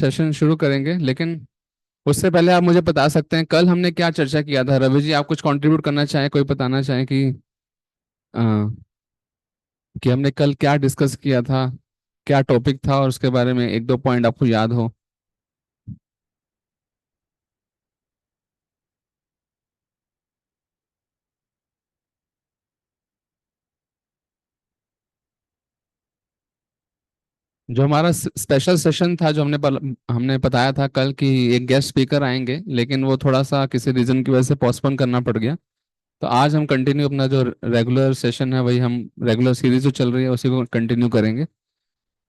Session शुरू करेंगे, लेकिन उससे पहले आप मुझे बता सकते हैं कल हमने क्या चर्चा किया था। रवि जी, आप कुछ कंट्रीब्यूट करना चाहें, कोई बताना चाहें अ, कि हमने कल क्या डिस्कस किया था, क्या टॉपिक था, और उसके बारे में एक दो पॉइंट आपको याद हो। जो हमारा स्पेशल सेशन था, जो हमने बताया था कल कि एक गेस्ट स्पीकर आएंगे, लेकिन वो थोड़ा सा किसी रीजन की वजह से पोस्टपोन करना पड़ गया। तो आज हम कंटिन्यू अपना जो रेगुलर सेशन है, वही हम रेगुलर सीरीज जो चल रही है उसी को कंटिन्यू करेंगे।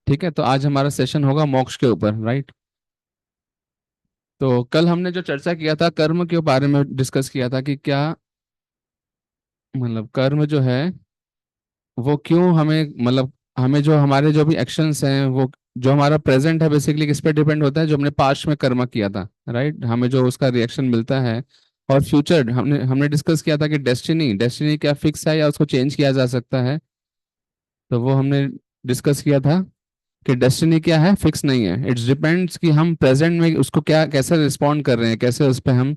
ठीक है, तो आज हमारा सेशन होगा मोक्ष के ऊपर, राइट। तो कल हमने जो चर्चा किया था कर्म के बारे में डिस्कस किया था कि क्या मतलब कर्म जो है वो क्यों हमें मतलब हमें जो हमारे जो भी एक्शंस हैं वो जो हमारा प्रेजेंट है बेसिकली किस पे डिपेंड होता है, जो हमने पास्ट में कर्म किया था, राइट, हमें जो उसका रिएक्शन मिलता है। और फ्यूचर हमने हमने डिस्कस किया था कि डेस्टिनी डेस्टिनी क्या फिक्स है या उसको चेंज किया जा सकता है। तो वो हमने डिस्कस किया था कि डेस्टिनी क्या है, फिक्स नहीं है, इट्स डिपेंड्स कि हम प्रेजेंट में उसको क्या कैसे रिस्पॉन्ड कर रहे हैं, कैसे उस पर हम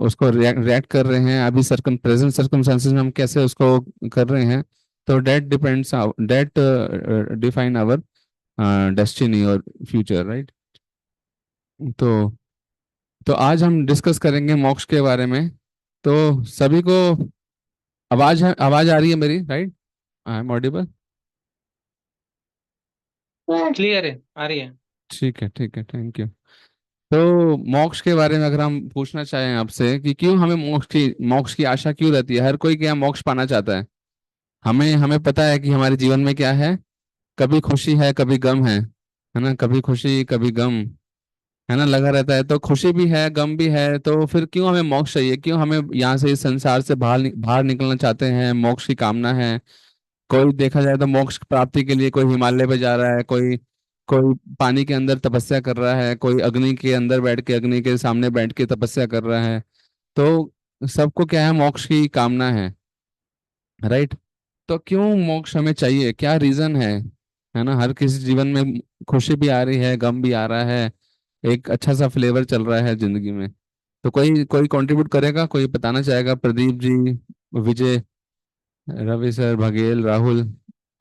उसको रिएक्ट कर रहे हैं, अभी प्रेजेंट सर्कमस्टेंसेस में हम कैसे उसको कर रहे हैं। तो डेट डिफाइन आवर डेस्टिनी और फ्यूचर, राइट। तो तो आज हम डिस्कस करेंगे मोक्ष के बारे में। तो सभी को आवाज आ रही है मेरी, right? I am audible? Clear है, आ रही है। ठीक है, ठीक है, थैंक यू। तो मोक्ष के बारे में अगर हम पूछना चाहें आपसे कि क्यों हमें मोक्ष की आशा क्यों रहती है, हर कोई क्या मोक्ष पाना चाहता है। हमें हमें पता है कि हमारे जीवन में क्या है, कभी खुशी है कभी गम है ना, कभी खुशी कभी गम, है ना, लगा रहता है। तो खुशी भी है गम भी है, तो फिर क्यों हमें मोक्ष चाहिए, क्यों हमें यहाँ से इस संसार से बाहर निकलना चाहते हैं, मोक्ष की कामना है। कोई देखा जाए तो मोक्ष प्राप्ति के लिए कोई हिमालय पे जा रहा है, कोई कोई पानी के अंदर तपस्या कर रहा है, कोई अग्नि के अंदर बैठ के अग्नि के सामने बैठ के तपस्या कर रहा है। तो सबको क्या है, मोक्ष की कामना है, तो क्यों मोक्ष हमें चाहिए, क्या रीजन है ना। हर किसी जीवन में खुशी भी आ रही है, गम भी आ रहा है, एक अच्छा सा फ्लेवर चल रहा है जिंदगी में। तो कोई कोई कंट्रीब्यूट करेगा, कोई बताना चाहेगा? प्रदीप जी, विजय, रवि सर, बघेल, राहुल,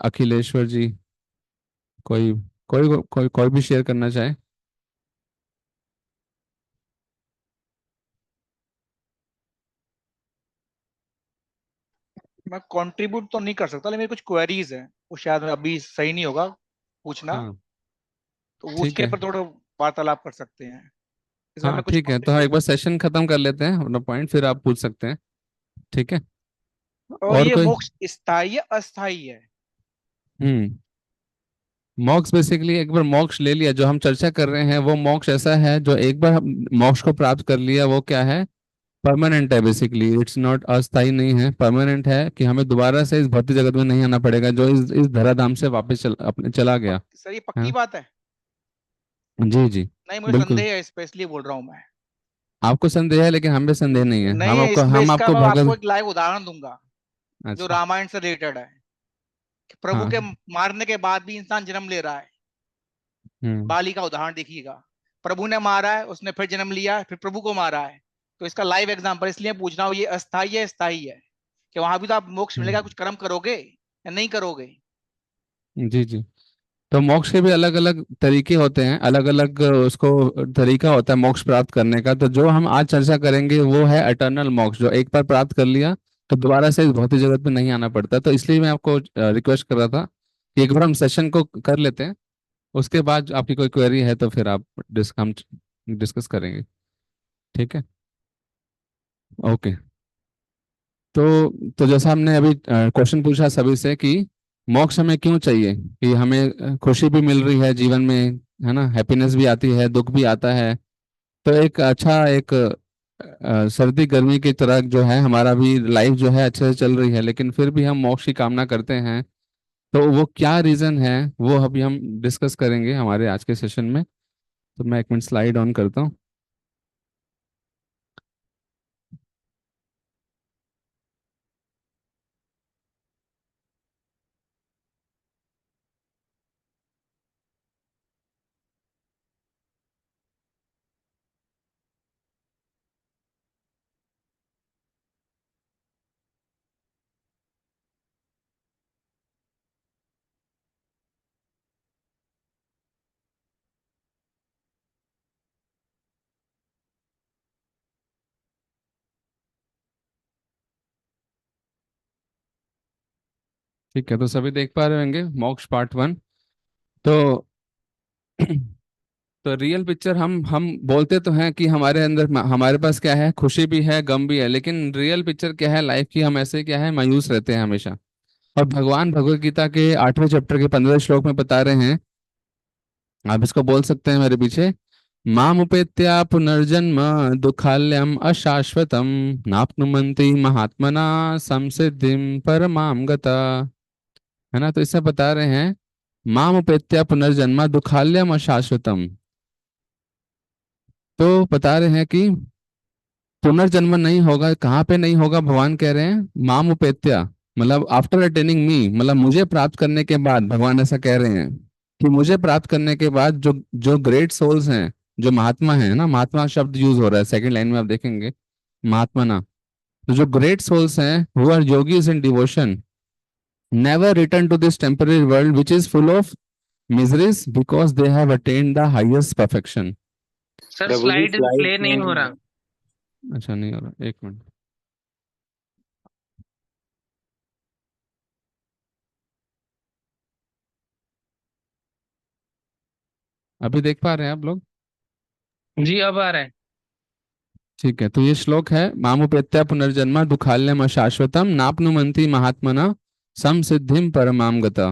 अखिलेश्वर जी, कोई कोई भी शेयर करना चाहे। मैं कंट्रीब्यूट तो नहीं कर सकता, लेकिन मेरी कुछ क्वेरीज हैं। वो शायद अभी सही नहीं होगा पूछना, हाँ, तो वो ठीक उसके है। ऊपर थोड़ा वार्तालाप कर सकते हैं। इसमें हाँ मैं कुछ ठीक है, तो हाँ, कंट्रीब्यूट। एक बार सेशन खत्म कर लेते हैं अपना पॉइंट, फिर आप पूछ सकते हैं। ठीक है। और और ये कोई? मोक्ष स्थायी है अस्थायी है? हम्म। मोक्ष बेसिकली एक बार मोक्ष ले लिया, जो हम चर्चा कर रहे हैं वो मोक्ष ऐसा है जो एक बार हम मोक्ष को प्राप्त कर लिया, वो क्या है, परमानेंट है बेसिकली, इट्स नॉट अस्थायी, नहीं है, परमानेंट है कि हमें दोबारा से इस भौतिक जगत में नहीं आना पड़ेगा, जो इस धराधाम से वापस अपने चला गया। सर ये है पक्की ना? बात है? जी जी, नहीं, मुझे बिल्कुल। संदेह है, इसलिए बोल रहा हूँ मैं। आपको संदेह है, लेकिन हम भी संदेह नहीं है, नहीं है इसमें, हम इसका आपको मैं आपको भगत। एक लाइव उदाहरण दूंगा जो अच्छा। रामायण से रिलेटेड है। कि प्रभु के हाँ। मारने के बाद भी इंसान जन्म ले रहा है। हम्म। बाली का उदाहरण देखिएगा। प्रभु ने मारा है, उसने फिर जन्म लिया है, फिर प्रभु को मारा है। तो इसका लाइव एग्जांपल इसलिए पूछ रहा हूँ, ये अस्थाई है स्थाई है? कि वहां भी तो आप मोक्ष मिलेगा, हम्म। कुछ कर्म करोगे या नहीं करोगे? जी जी। तो मोक्ष के भी अलग अलग तरीके होते हैं, अलग अलग उसको तरीका होता है मोक्ष प्राप्त करने का। तो जो हम आज चर्चा करेंगे वो है अटर्नल मोक्ष, जो एक बार प्राप्त कर लिया तो दोबारा से इस भौतिक जगत में नहीं आना पड़ता। तो इसलिए मैं आपको रिक्वेस्ट कर रहा था कि एक बार हम सेशन को कर लेते हैं, उसके बाद आपकी कोई क्वेरी है तो फिर हम डिस्कस करेंगे। ठीक है। ओके। तो जैसा हमने अभी क्वेश्चन पूछा सभी से कि मोक्ष हमें क्यों चाहिए, कि हमें खुशी भी मिल रही है जीवन में, है ना, हैप्पीनेस भी आती है, दुख भी आता है। तो एक अच्छा एक सर्दी गर्मी की तरह जो है हमारा भी लाइफ जो है अच्छे से चल रही है, लेकिन फिर भी हम मोक्ष की कामना करते हैं। तो वो क्या रीजन है, वो अभी हम डिस्कस करेंगे हमारे आज के सेशन में। तो मैं एक मिनट स्लाइड ऑन करता हूँ। ठीक है, तो सभी देख पा रहे होंगे मोक्ष पार्ट 1। तो तो रियल पिक्चर हम बोलते तो हैं कि हमारे अंदर हमारे पास क्या है, खुशी भी है गम भी है, लेकिन रियल पिक्चर क्या है लाइफ की, हम ऐसे क्या है मायूस रहते हैं हमेशा। और भगवान भगवत गीता के 8वें चैप्टर के 15 श्लोक में बता रहे हैं, आप इसको बोल सकते हैं मेरे पीछे। मामुपेत्या पुनर्जन्म दुखाल्यम अशाश्वतम नाप्नुमन्ति महात्मना संसिद्धिम परमाम गता। है ना, तो इससे बता रहे हैं मामुपेत्या पुनर्जन्म दुखाल्यम अशाश्वतम। तो बता रहे हैं कि पुनर्जन्म नहीं होगा, कहाँ पे नहीं होगा, भगवान कह रहे हैं माम उपेत्या, मतलब आफ्टर अटेनिंग मी, मतलब मुझे प्राप्त करने के बाद, भगवान ऐसा कह रहे हैं कि मुझे प्राप्त करने के बाद जो जो ग्रेट सोल्स हैं, जो महात्मा हैं ना, महात्मा शब्द यूज हो रहा है सेकंड लाइन में, आप देखेंगे महात्मा ना। तो जो ग्रेट सोल्स हैं who are yogis in devotion never return to this temporary world which is full of miseries because they have attend the highest perfection. Sir Prabhu ji slide slide play नहीं में, हो रहा। अच्छा नहीं हो रहा, एक मिनट। अभी देख पा रहे हैं आप लोग? जी अब आ रहा है। ठीक है, तो ये श्लोक है मामुपेत्या पुनर्जन्म दुखाल्यम शाश्वतम नाप्नुमन्ति महात्मना समसिद्धिम परमाम गता।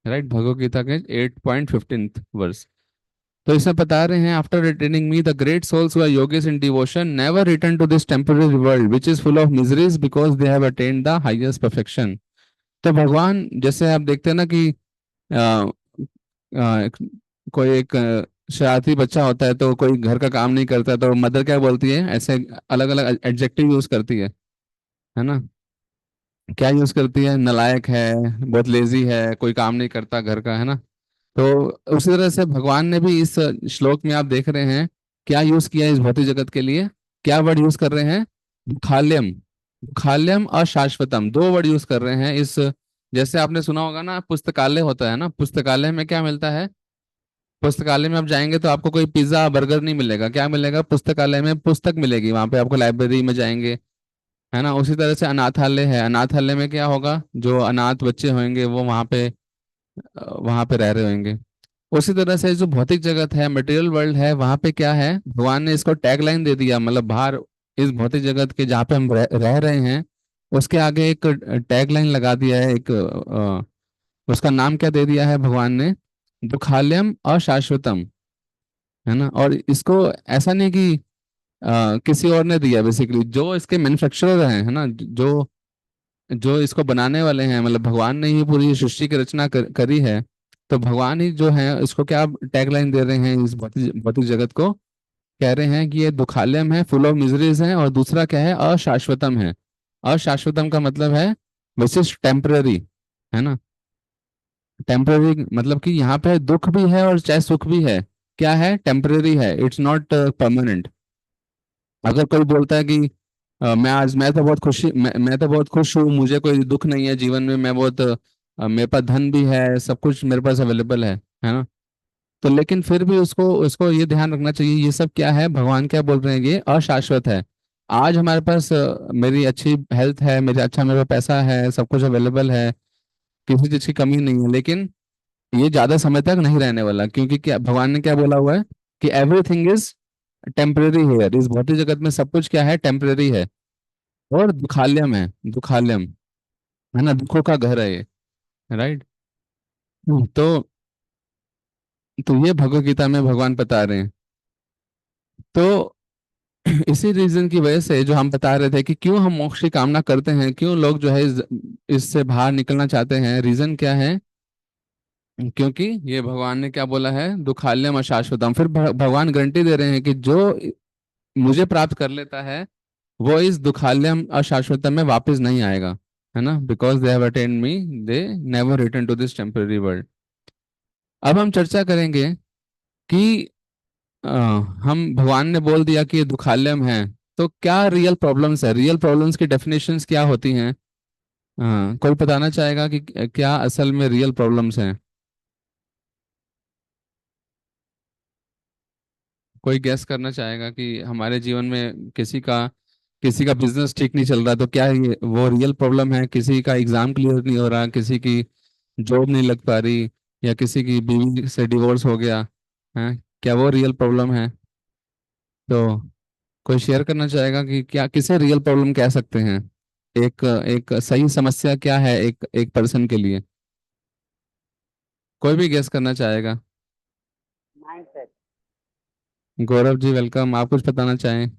राइट, भगवद गीता के 8.15 वर्स। तो इसमें बता रहे हैं after returning me the great souls who are yogis in devotion never return to this temporary world which is full of miseries because they have attend the highest perfection. तो भगवान जैसे आप देखते हैं ना कि एक, कोई एक शरारती बच्चा होता है, तो कोई घर का काम नहीं करता, तो मदर क्या बोलती है, ऐसे अलग अलग एडजेक्टिव यूज करती है ना। क्या यूज करती है, नलायक है, बहुत लेजी है, कोई काम नहीं करता घर का, है ना। तो उसी तरह से भगवान ने भी इस श्लोक में आप देख रहे हैं क्या यूज किया है इस भौतिक जगत के लिए, क्या वर्ड यूज कर रहे हैं, खाल्यम। खाल्यम और शाश्वतम, दो वर्ड यूज कर रहे हैं इस। जैसे आपने सुना होगा ना, पुस्तकालय होता है ना, पुस्तकालय में क्या मिलता है, पुस्तकालय में आप जाएंगे तो आपको कोई पिज्जा बर्गर नहीं मिलेगा, क्या मिलेगा, पुस्तकालय में पुस्तक मिलेगी, वहां पे आपको लाइब्रेरी में जाएंगे, है ना। उसी तरह से अनाथालय है, अनाथालय में क्या होगा, जो अनाथ बच्चे होंगे वो वहां पे रह रहे होंगे। उसी तरह से जो भौतिक जगत है, मटेरियल वर्ल्ड है, वहां पे क्या है, भगवान ने इसको टैगलाइन दे दिया, मतलब बाहर इस भौतिक जगत के जहाँ पे हम रह रहे हैं, उसके आगे एक टैगलाइन लगा दिया है, एक उसका नाम क्या दे दिया है भगवान ने, दुखाल्यम अशाश्वतम। है ना, और इसको ऐसा नहीं कि किसी और ने दिया, बेसिकली जो इसके मैन्युफैक्चरर हैं, है ना, जो जो इसको बनाने वाले हैं, मतलब भगवान ने ही पूरी सृष्टि की रचना करी है। तो भगवान ही जो है इसको क्या टैगलाइन दे रहे हैं इस भौतिक भौतिक जगत को, कह रहे हैं कि ये दुखालयम है, फुल ऑफ मिजरीज है, और दूसरा क्या है, अशाश्वतम है। अशाश्वतम का मतलब है विशिष्ट, टेम्पररी, है ना। टेम्पररी मतलब कि यहाँ पे दुख भी है और चाहे सुख भी है, क्या है, टेम्पररी है, इट्स नॉट परमानेंट। अगर कोई बोलता है कि मैं तो बहुत खुशी, मैं तो बहुत खुश हूँ, मुझे कोई दुख नहीं है जीवन में, मैं बहुत मेरे पास धन भी है, सब कुछ मेरे पास अवेलेबल है ना। तो लेकिन फिर भी उसको उसको ये ध्यान रखना चाहिए, ये सब क्या है, भगवान क्या बोल रहे हैं, ये अशाश्वत है। आज हमारे पास मेरी अच्छी हेल्थ है, मेरे पास पैसा है, सब कुछ अवेलेबल है, किसी चीज की कमी नहीं है, लेकिन ये ज्यादा समय तक नहीं रहने वाला, क्योंकि क्या भगवान ने क्या बोला हुआ है कि एवरीथिंग इज टेम्परेरी हेयर, इस भौतिक जगत में सब कुछ क्या है, टेम्परेरी है। और दुखालयम है, दुखालयम, है ना, दुखों का घर है ये, राइट। तो ये भगवत गीता में भगवान बता रहे हैं। तो इसी रीजन की वजह से जो हम बता रहे थे कि क्यों हम मोक्ष की कामना करते हैं, क्यों लोग जो है इससे बाहर निकलना चाहते हैं, रीजन क्या है, क्योंकि ये भगवान ने क्या बोला है, दुखालयम अशाश्वतम। फिर भगवान गारंटी दे रहे हैं कि जो मुझे प्राप्त कर लेता है वो इस दुखालयम अशाश्वतम में वापस नहीं आएगा, है ना, because they have attained me, they never return to this temporary world. अब हम चर्चा करेंगे कि अ, हम भगवान ने बोल दिया कि ये दुखालयम है, तो क्या रियल प्रॉब्लम्स है, रियल प्रॉब्लम्स की डेफिनेशंस क्या होती हैं। कोई बताना चाहेगा कि क्या असल में रियल प्रॉब्लम्स हैं, कोई गैस करना चाहेगा कि हमारे जीवन में किसी का किसी का बिजनेस ठीक नहीं चल रहा, तो क्या ये वो रियल प्रॉब्लम है? किसी का एग्जाम क्लियर नहीं हो रहा, किसी की जॉब नहीं लग पा रही, या किसी की बीवी से डिवोर्स हो गया है, क्या वो रियल प्रॉब्लम है? तो कोई शेयर करना चाहेगा कि क्या किसे रियल प्रॉब्लम कह सकते हैं? एक एक सही समस्या क्या है एक एक पर्सन के लिए? कोई भी गेस करना चाहेगा? माइंडसेट। गौरव जी वेलकम, आप कुछ बताना चाहें?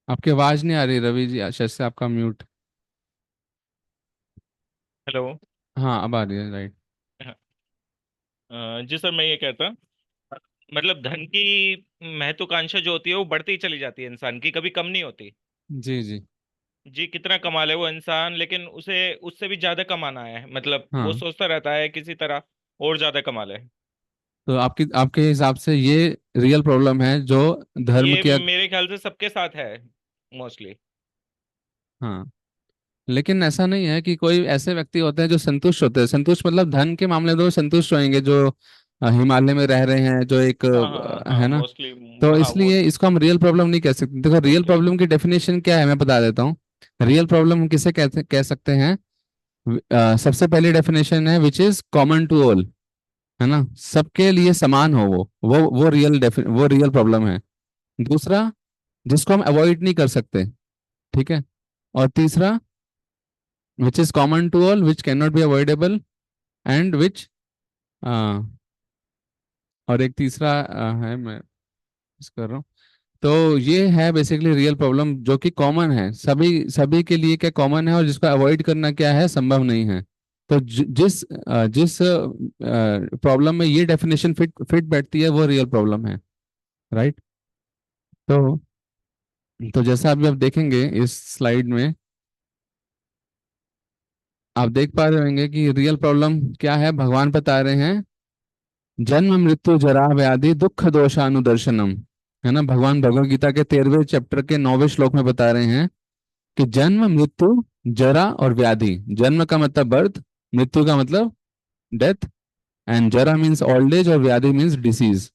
आपकी आवाज नहीं आ रही रवि जी, शायद से आपका म्यूट। हेलो। हाँ अब आ रही है, राइट। जी सर, मैं ये कहता, मतलब धन की महत्वाकांक्षा जो होती है वो बढ़ती ही चली जाती है, इंसान की कभी कम नहीं होती। जी जी। जी, कितना कमा ले वो इंसान, लेकिन उसे उससे भी ज्यादा कमाना है, मतलब वो हाँ, सोचता रहता है किसी तरह और ज्यादा कमा ले। तो आपकी आपके हिसाब से ये रियल प्रॉब्लम है जो धर्म ये के। मेरे ख्याल से सबके साथ है, मोस्टली। हाँ, लेकिन ऐसा नहीं है कि कोई ऐसे व्यक्ति होते हैं जो संतुष्ट होते हैं। संतुष्ट मतलब धन के मामले में तो संतुष्ट होंगे जो हिमालय में रह रहे हैं, जो एक हाँ हाँ हाँ, है ना। मोस्टली। तो हाँ वो इसलिए इसको हम रियल प्रॉब्लम नहीं कह सकते। देखो, रियल मोस्टली। प्रॉब्लम की डेफिनेशन क्या है मैं बता देता हूँ। रियल प्रॉब्लम हम किसे कह सकते हैं? सबसे पहली डेफिनेशन है which is common to all, है ना, सबके लिए समान हो, वो रियल प्रॉब्लम है। दूसरा, जिसको हम अवॉइड नहीं कर सकते, ठीक है। और तीसरा, which is common to all which can not be avoidable, and which, और एक तीसरा है, मैं मिस कर रहा हूँ। तो ये है बेसिकली रियल प्रॉब्लम जो कि कॉमन है, सभी सभी के लिए क्या कॉमन है, और जिसको अवॉइड करना क्या है, संभव नहीं है। तो जिस प्रॉब्लम में ये डेफिनेशन फिट फिट बैठती है वो रियल प्रॉब्लम है, राइट। तो जैसा अभी आप देखेंगे इस स्लाइड में, आप देख पा रहे होंगे कि रियल प्रॉब्लम क्या है। भगवान बता रहे हैं, जन्म मृत्यु जरा व्याधि दुख दोषानुदर्शनम, है ना। भगवान भगवत गीता के 13वें चैप्टर के 9वें श्लोक में बता रहे हैं कि जन्म मृत्यु जरा और व्याधि, जन्म का मतलब बर्थ, मृत्यु का मतलब डेथ, एंड जरा मीन्स ओल्ड एज, और व्याधि मीन्स डिसीज,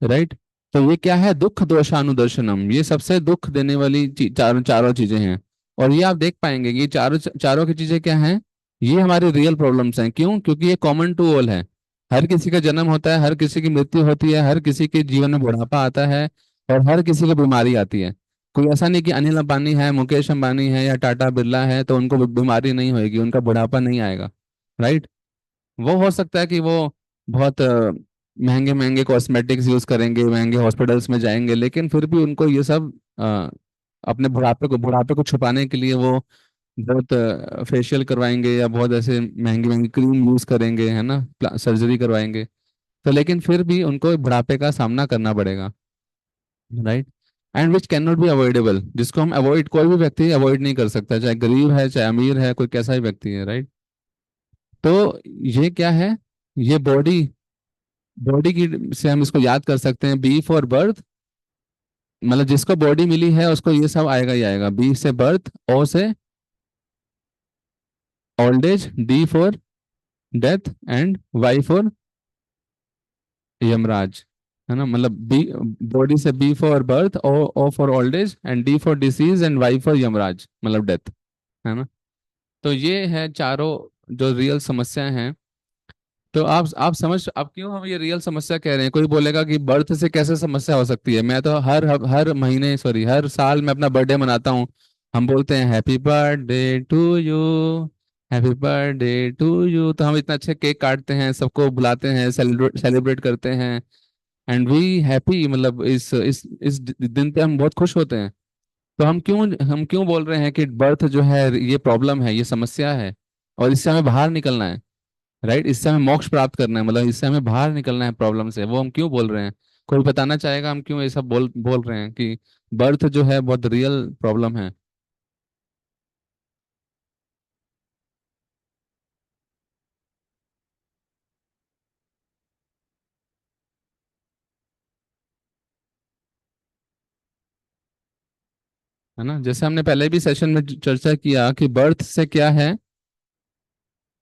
राइट। तो ये क्या है? दुख दोषानुदर्शनम, ये सबसे दुख देने वाली चारों चारों चीजें हैं। और ये आप देख पाएंगे कि ये चारों चारों की चीजें क्या हैं, ये हमारी रियल प्रॉब्लम्स हैं। क्यों? क्योंकि ये कॉमन टू ऑल है। हर किसी का जन्म होता है, हर किसी की मृत्यु होती है, हर किसी के जीवन में बुढ़ापा आता है, और हर किसी को बीमारी आती है। कोई ऐसा नहीं कि अनिल अंबानी है, मुकेश अंबानी है, या टाटा बिरला है तो उनको बीमारी नहीं होगी, उनका बुढ़ापा नहीं आएगा, राइट। वो हो सकता है कि वो बहुत महंगे महंगे कॉस्मेटिक्स यूज करेंगे, महंगे हॉस्पिटल्स में जाएंगे, लेकिन फिर भी उनको ये सब अपने बुढ़ापे को छुपाने के लिए वो बहुत फेशियल करवाएंगे, या बहुत ऐसे महंगी महंगी क्रीम यूज करेंगे, है ना, सर्जरी करवाएंगे। तो लेकिन फिर भी उनको बुढ़ापे का सामना करना पड़ेगा, right. And which can not be avoidable, जिसको हम अवॉइड, कोई भी व्यक्ति अवॉइड नहीं कर सकता, चाहे गरीब है चाहे अमीर है, कोई कैसा भी व्यक्ति है, राइट। तो ये क्या है? ये बॉडी बॉडी की से हम इसको याद कर सकते हैं, बी फॉर बर्थ, मतलब जिसको बॉडी मिली है उसको ये सब आएगा ही आएगा। बी से बर्थ, ओ से old age, D for death, and Y for Yamraj, है ना। मतलब बी, बॉडी से B for birth, O for old age, and D for disease, and Y for Yamraj, मतलब डेथ, है ना। तो ये है चारों जो रियल समस्याएं हैं। तो आप समझ, अब क्यों हम ये रियल समस्या कह रहे हैं? कोई बोलेगा कि बर्थ से कैसे समस्या हो सकती है, मैं तो हर महीने, सॉरी, हर साल मैं अपना बर्थडे मनाता हूँ। हम बोलते हैं happy birthday to you, happy birthday to you, तो हम इतना अच्छे केक काटते हैं, सबको बुलाते हैं, सेलिब्रेट सेलिब्रेट करते हैं, एंड वी हैप्पी, मतलब इस दिन पे हम बहुत खुश होते हैं। तो हम क्यों बोल रहे हैं कि बर्थ जो है ये प्रॉब्लम है, ये समस्या है, और इससे हमें बाहर निकलना है, राइट। इससे हमें मोक्ष प्राप्त करना है, मतलब इससे हमें बाहर निकलना है प्रॉब्लम से, वो हम क्यों बोल रहे हैं? कोई बताना चाहेगा हम क्यों ये सब बोल बोल रहे हैं कि बर्थ जो है बहुत रियल प्रॉब्लम है? है ना। जैसे हमने पहले भी सेशन में चर्चा किया कि बर्थ से क्या है,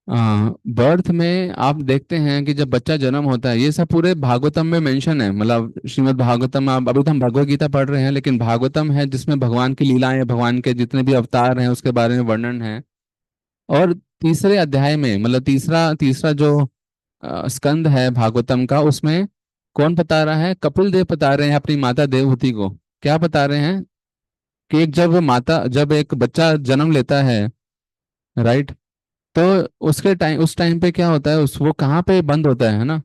बर्थ में आप देखते हैं कि जब बच्चा जन्म होता है, ये सब पूरे भागवतम में मेंशन है, मतलब श्रीमद् भागवतम। आप अभी तो हम भगवत गीता पढ़ रहे हैं, लेकिन भागवतम है जिसमें भगवान की लीलाएं, भगवान के जितने भी अवतार हैं उसके बारे में वर्णन है। और तीसरे अध्याय में, मतलब तीसरा तीसरा जो स्कंद है भागवतम का, उसमें कौन बता रहा है? कपिल देव बता रहे हैं अपनी माता देवहूति को। क्या बता रहे हैं कि जब एक बच्चा जन्म लेता है, राइट, तो उस टाइम पे क्या होता है, उस वो कहाँ पे बंद होता है ना,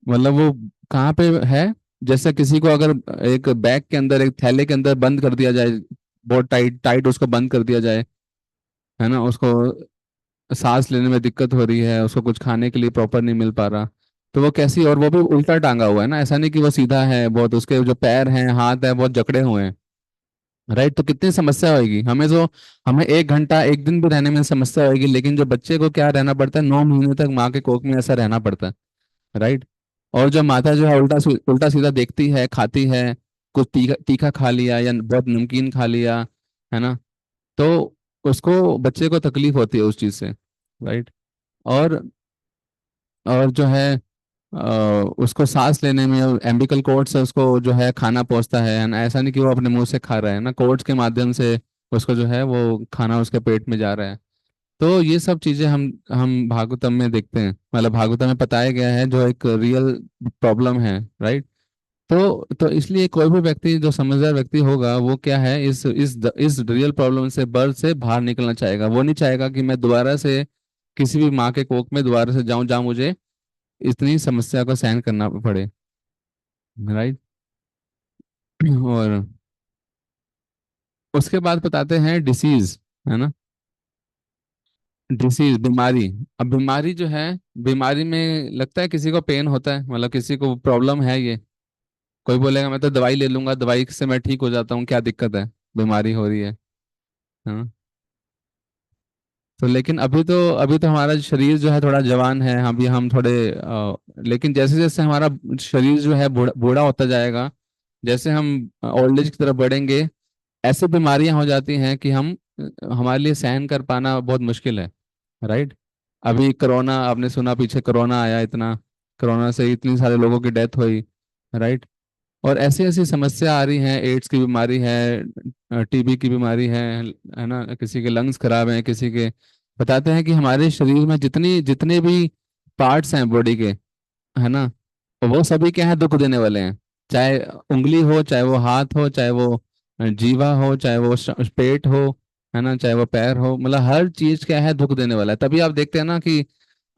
मतलब वो कहाँ पे है? जैसे किसी को अगर एक बैग के अंदर, एक थैले के अंदर बंद कर दिया जाए, बहुत टाइट टाइट उसको बंद कर दिया जाए, है ना, उसको सांस लेने में दिक्कत हो रही है, उसको कुछ खाने के लिए प्रॉपर नहीं मिल पा रहा, तो वो कैसी, और वो भी उल्टा टांगा हुआ है ना, ऐसा नहीं कि वो सीधा है, बहुत उसके जो पैर हैं, हाथ है, बहुत जकड़े हुए हैं, राइट। तो कितनी समस्या होगी हमें 1 घंटा 1 दिन भी रहने में समस्या होगी, लेकिन जो बच्चे को क्या रहना पड़ता है, 9 महीने तक माँ के कोख में ऐसा रहना पड़ता है, राइट। और जो माता जो है उल्टा सीधा देखती है, खाती है, कुछ तीखा तीखा खा लिया या बहुत नमकीन खा लिया, है ना, तो उसको, बच्चे को तकलीफ होती है उस चीज से, राइट। और और जो है उसको सांस लेने में एम्बिकल कॉर्ड से उसको जो है खाना पहुंचता है ना, ऐसा नहीं कि वो अपने मुंह से खा रहा है ना, कॉर्ड्स के माध्यम से उसको जो है वो खाना उसके पेट में जा रहा है। तो ये सब चीजें हम भागवतम में देखते हैं, मतलब भागवतम में बताया गया है जो एक रियल प्रॉब्लम है, राइट। तो इसलिए कोई भी व्यक्ति जो समझदार व्यक्ति होगा, वो क्या है, इस रियल प्रॉब्लम से, बर्थ से बाहर निकलना चाहेगा। वो नहीं चाहेगा कि मैं दोबारा से किसी भी माँ के कोख में दोबारा से जाऊं जहाँ मुझे इतनी समस्या को सहन करना पड़े, राइट। और उसके बाद बताते हैं डिसीज, है ना, डिसीज बीमारी। अब बीमारी जो है, बीमारी में लगता है किसी को पेन होता है, मतलब किसी को प्रॉब्लम है ये, कोई बोलेगा मैं तो दवाई ले लूंगा, दवाई से मैं ठीक हो जाता हूँ, क्या दिक्कत है, बीमारी हो रही है, हाँ। तो लेकिन अभी तो हमारा शरीर जो है थोड़ा जवान है, अभी हम थोड़े लेकिन जैसे जैसे हमारा शरीर जो है बूढ़ा बूढ़ा होता जाएगा, जैसे हम ओल्ड एज की तरफ बढ़ेंगे, ऐसे बीमारियां हो जाती हैं कि हमारे लिए सहन कर पाना बहुत मुश्किल है, राइट। अभी कोरोना आपने सुना, पीछे कोरोना आया, इतना कोरोना से इतनी सारे लोगों की डेथ हुई, राइट। और ऐसी ऐसी समस्या आ रही है, एड्स की बीमारी है, टीबी की बीमारी है ना, किसी के लंग्स खराब हैं, किसी के, बताते हैं कि हमारे शरीर में जितने भी पार्ट्स हैं बॉडी के, है ना, तो वो सभी क्या है, दुख देने वाले हैं। चाहे उंगली हो, चाहे वो हाथ हो, चाहे वो जीवा हो, चाहे वो पेट हो, है ना, चाहे वो पैर हो, मतलब हर चीज क्या है, दुख देने वाला है। तभी आप देखते हैं ना कि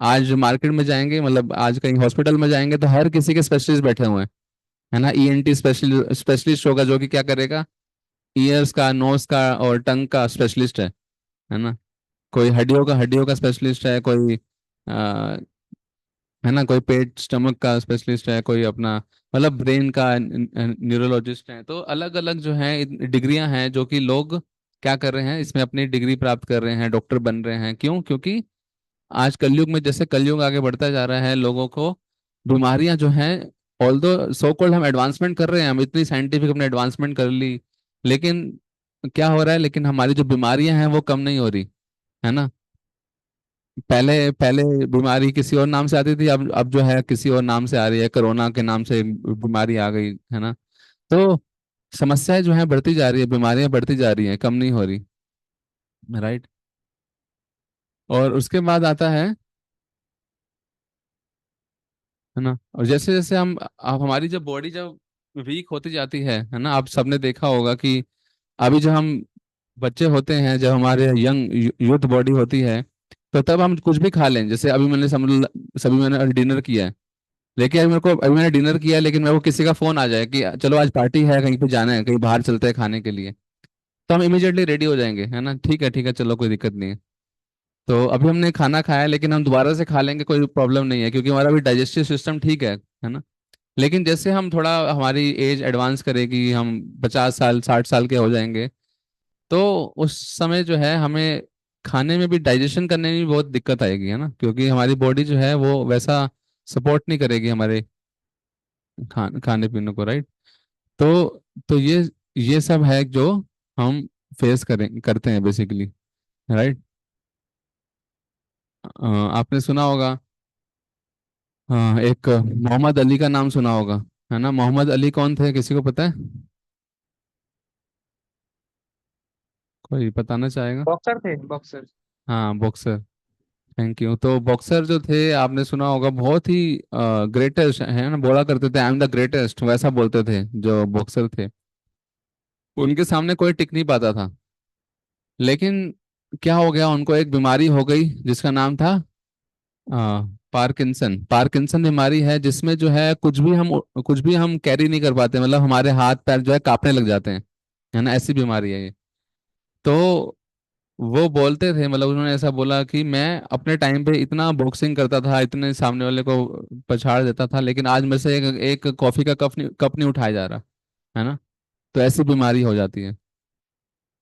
आज मार्केट में जाएंगे, मतलब आज कहीं हॉस्पिटल में जाएंगे, तो हर किसी के स्पेशलिस्ट बैठे हुए हैं, है ना। ईएनटी स्पेशलिस्ट होगा जो कि क्या करेगा, ईयर्स का, नोज का और टंग का स्पेशलिस्ट है ना। कोई हड्डियों का स्पेशलिस्ट है, कोई है ना, कोई पेट स्टमक का स्पेशलिस्ट है, कोई अपना मतलब ब्रेन का न्यूरोलॉजिस्ट है। तो अलग अलग जो है डिग्रियां हैं, जो कि लोग क्या कर रहे हैं, इसमें अपनी डिग्री प्राप्त कर रहे हैं, डॉक्टर बन रहे हैं। क्यों? क्योंकि आज कलयुग में, जैसे कलयुग आगे बढ़ता जा रहा है, लोगों को बीमारियां जो हैं, ऑल्दो सो कॉल्ड हम एडवांसमेंट कर रहे हैं, हम इतनी साइंटिफिक अपने एडवांसमेंट कर ली, लेकिन क्या हो रहा है, लेकिन हमारी जो बीमारियां हैं वो कम नहीं हो रही, है ना। पहले पहले बीमारी किसी और नाम से आती थी, अब जो है किसी और नाम से आ रही है, कोरोना के नाम से बीमारी आ गई, है ना। तो समस्याएं जो है बढ़ती जा रही है, बीमारियां बढ़ती जा रही हैं, कम नहीं हो रही, राइट। और उसके बाद आता है ना, और जैसे जैसे हम, अब हमारी जब बॉडी जब वीक होती जाती है ना, आप सबने देखा होगा कि अभी जब हम बच्चे होते हैं, जब हमारे यंग यूथ बॉडी होती है, तो तब हम कुछ भी खा लें। जैसे अभी मैंने सभी मैंने डिनर किया है, लेकिन अभी मैंने डिनर किया है, लेकिन मेरे को किसी का फोन आ जाए कि चलो आज पार्टी है, कहीं पे जाना है, कहीं बाहर चलते हैं खाने के लिए, तो हम इमीडिएटली रेडी हो जाएंगे, है ना, ठीक है चलो, कोई दिक्कत नहीं है। तो अभी हमने खाना खाया है, लेकिन हम दोबारा से खा लेंगे, कोई प्रॉब्लम नहीं है, क्योंकि हमारा भी डाइजेस्टिव सिस्टम ठीक है ना। लेकिन जैसे हम थोड़ा, हमारी एज एडवांस करेगी, हम 50 साल 60 साल के हो जाएंगे, तो उस समय जो है हमें खाने में भी, डाइजेशन करने में भी बहुत दिक्कत आएगी, है ना, क्योंकि हमारी बॉडी जो है वो वैसा सपोर्ट नहीं करेगी हमारे खाने पीने को, राइट। तो ये सब है जो हम फेस करते हैं बेसिकली, राइट। आपने सुना होगा, एक मोहम्मद अली का नाम सुना होगा, है ना। मोहम्मद अली कौन थे, किसी को पता है? कोई बताना चाहेगा? बॉक्सर थे, बॉक्सर। हाँ, बॉक्सर। Thank you. तो बॉक्सर जो थे, आपने सुना होगा, बहुत ही ग्रेटेस्ट है ना, बोला करते थे आई एम द ग्रेटेस्ट, वैसा बोलते थे जो बॉक्सर थे। उनके सामने कोई टिक नहीं पाता था। लेकिन क्या हो गया, उनको एक बीमारी हो गई जिसका नाम था पार्किंसन। पार्किंसन बीमारी है जिसमें जो है कुछ भी हम कैरी नहीं कर पाते, मतलब हमारे हाथ पैर जो है कांपने लग जाते हैं, है ना, ऐसी बीमारी है ये। तो वो बोलते थे, मतलब उन्होंने ऐसा बोला कि मैं अपने टाइम पे इतना बॉक्सिंग करता था, इतने सामने वाले को पछाड़ देता था, लेकिन आज मेरे से एक कॉफी का कप नहीं उठाया जा रहा, है ना। तो ऐसी बीमारी हो जाती है,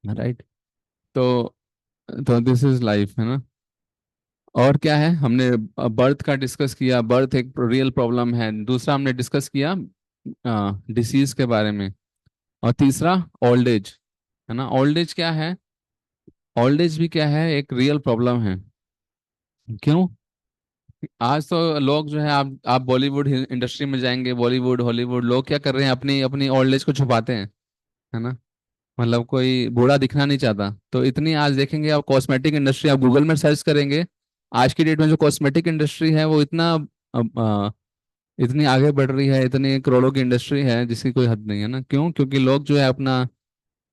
राइट। तो दिस इज लाइफ, है ना। और क्या है, हमने बर्थ का डिस्कस किया, बर्थ एक रियल प्रॉब्लम है। दूसरा हमने डिस्कस किया डिसीज के बारे में। और तीसरा ओल्ड एज, है ना। ओल्ड एज क्या है? ओल्ड एज भी क्या है, एक रियल प्रॉब्लम है। क्यों? आज तो लोग जो है, आप बॉलीवुड इंडस्ट्री में जाएंगे, बॉलीवुड हॉलीवुड, लोग क्या कर रहे हैं, अपनी अपनी ओल्ड एज को छुपाते हैं, है ना। मतलब कोई बूढ़ा दिखना नहीं चाहता। तो इतनी आज देखेंगे आप, कॉस्मेटिक इंडस्ट्री आप गूगल में सर्च करेंगे, आज की डेट में जो कॉस्मेटिक इंडस्ट्री है वो इतनी आगे बढ़ रही है, इतनी करोड़ों की इंडस्ट्री है जिसकी कोई हद नहीं, है ना। क्यों? क्योंकि लोग जो है अपना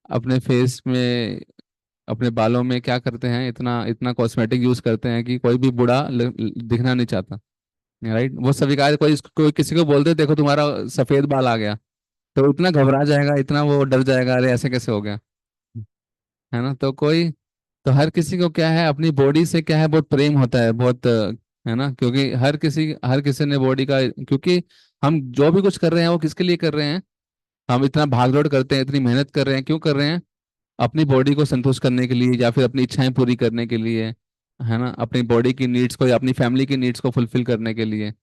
अपने फेस में, अपने बालों में क्या करते हैं, इतना इतना कॉस्मेटिक यूज करते हैं कि कोई भी बूढ़ा दिखना नहीं चाहता, राइट। वो स्वीकार, कोई किसी को बोलते देखो तुम्हारा सफेद बाल आ गया, तो इतना घबरा जाएगा, इतना वो डर जाएगा, अरे ऐसे कैसे हो गया, है ना। तो हर किसी को क्या है, अपनी बॉडी से क्या है, बहुत प्रेम होता है, बहुत है ना। क्योंकि हर किसी ने बॉडी का, क्योंकि हम जो भी कुछ कर रहे हैं वो किसके लिए कर रहे हैं, हम इतना भाग दौड़ करते हैं, इतनी मेहनत कर रहे हैं, क्यों कर रहे हैं? अपनी बॉडी को संतुष्ट करने के लिए, या फिर अपनी इच्छाएं पूरी करने के लिए, है ना, अपनी बॉडी की नीड्स को या अपनी फैमिली की नीड्स को फुलफिल करने के लिए।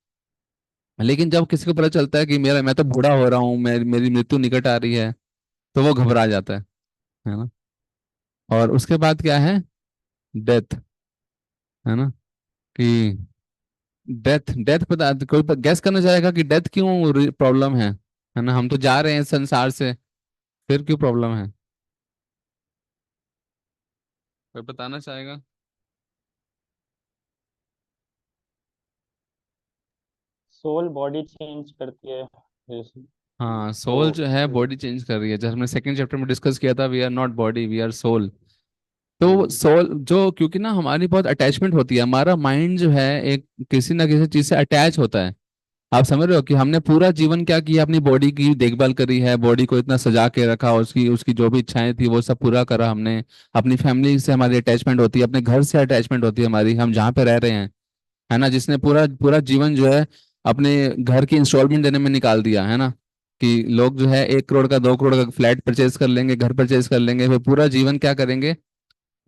लेकिन जब किसी को पता चलता है कि मैं तो बूढ़ा हो रहा हूँ, मेरी मृत्यु निकट आ रही है, तो वो घबरा जाता है ना। और उसके बाद क्या है, डेथ, है ना। कि डेथ डेथ पता, कोई गैस करना चाहेगा कि डेथ क्यों प्रॉब्लम है ना। हम तो जा रहे हैं संसार से, फिर क्यों प्रॉब्लम है? कोई बताना चाहेगा? सोल बॉडी चेंज करती है जैसे। हाँ, तो सोल जो है बॉडी चेंज कर रही है, जैसे हमने सेकंड चैप्टर में डिस्कस किया था, we are not body, we are soul. तो सोल जो, क्योंकि ना हमारी बहुत अटैचमेंट होती है, हमारा माइंड जो है एक किसी ना किसी चीज से अटैच होता है। आप समझ रहे हो कि हमने पूरा जीवन क्या किया, अपनी बॉडी की देखभाल करी है, बॉडी को इतना सजा के रखा, उसकी उसकी जो भी इच्छाएं थी वो सब पूरा करा हमने। अपनी फैमिली से हमारी अटैचमेंट होती है, अपने घर से अटैचमेंट होती है हमारी, हम जहाँ पे रह रहे हैं, है ना। जिसने पूरा पूरा जीवन जो है अपने घर की इंस्टॉलमेंट देने में निकाल दिया, है ना। कि लोग जो है 1 करोड़ का 2 करोड़ का फ्लैट परचेज कर लेंगे, घर परचेज कर लेंगे, फिर पूरा जीवन क्या करेंगे,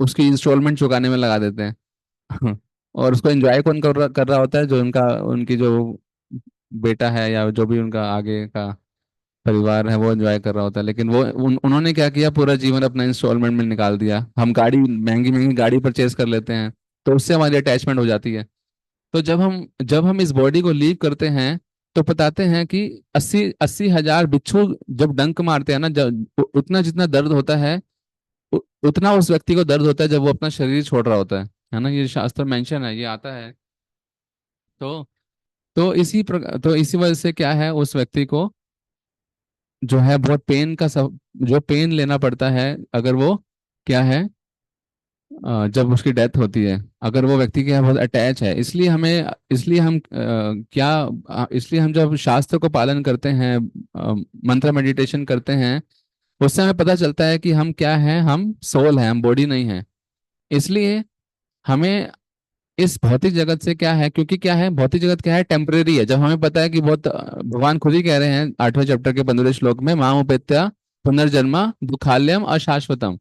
उसकी इंस्टॉलमेंट चुकाने में लगा देते हैं। और उसको एंजॉय कौन कर रहा होता है, जो उनकी जो बेटा है या जो भी उनका आगे का परिवार है, वो एंजॉय कर रहा होता है। लेकिन उन्होंने क्या किया, पूरा जीवन अपना इंस्टॉलमेंट में निकाल दिया। हम गाड़ी, महंगी महंगी गाड़ी परचेज कर लेते हैं, तो उससे हमारी अटैचमेंट हो जाती है। तो जब हम इस बॉडी को लीव करते हैं, तो बताते हैं कि 80 80 हजार बिच्छू जब डंक मारते हैं ना, जब उतना जितना दर्द होता है, उतना उस व्यक्ति को दर्द होता है जब वो अपना शरीर छोड़ रहा होता है ना। ये शास्त्र मेंशन है, ये आता है। तो तो इसी वजह से क्या है, उस व्यक्ति को जो है बहुत जो पेन लेना पड़ता है, अगर वो क्या है, जब उसकी डेथ होती है, अगर वो व्यक्ति के यहाँ बहुत अटैच है। इसलिए हम इसलिए हम जब शास्त्र को पालन करते हैं, मंत्र मेडिटेशन करते हैं, उससे हमें पता चलता है कि हम क्या हैं, हम सोल हैं, हम बॉडी नहीं है। इसलिए हमें इस भौतिक जगत से क्या है, क्योंकि क्या है, भौतिक जगत क्या है, टेम्परेरी है। जब हमें पता है कि बहुत भगवान खुद ही कह रहे हैं 8वें चैप्टर के 15वें श्लोक में, माम उपेत्य पुनर्जन्मा दुखालयम अशाश्वतम,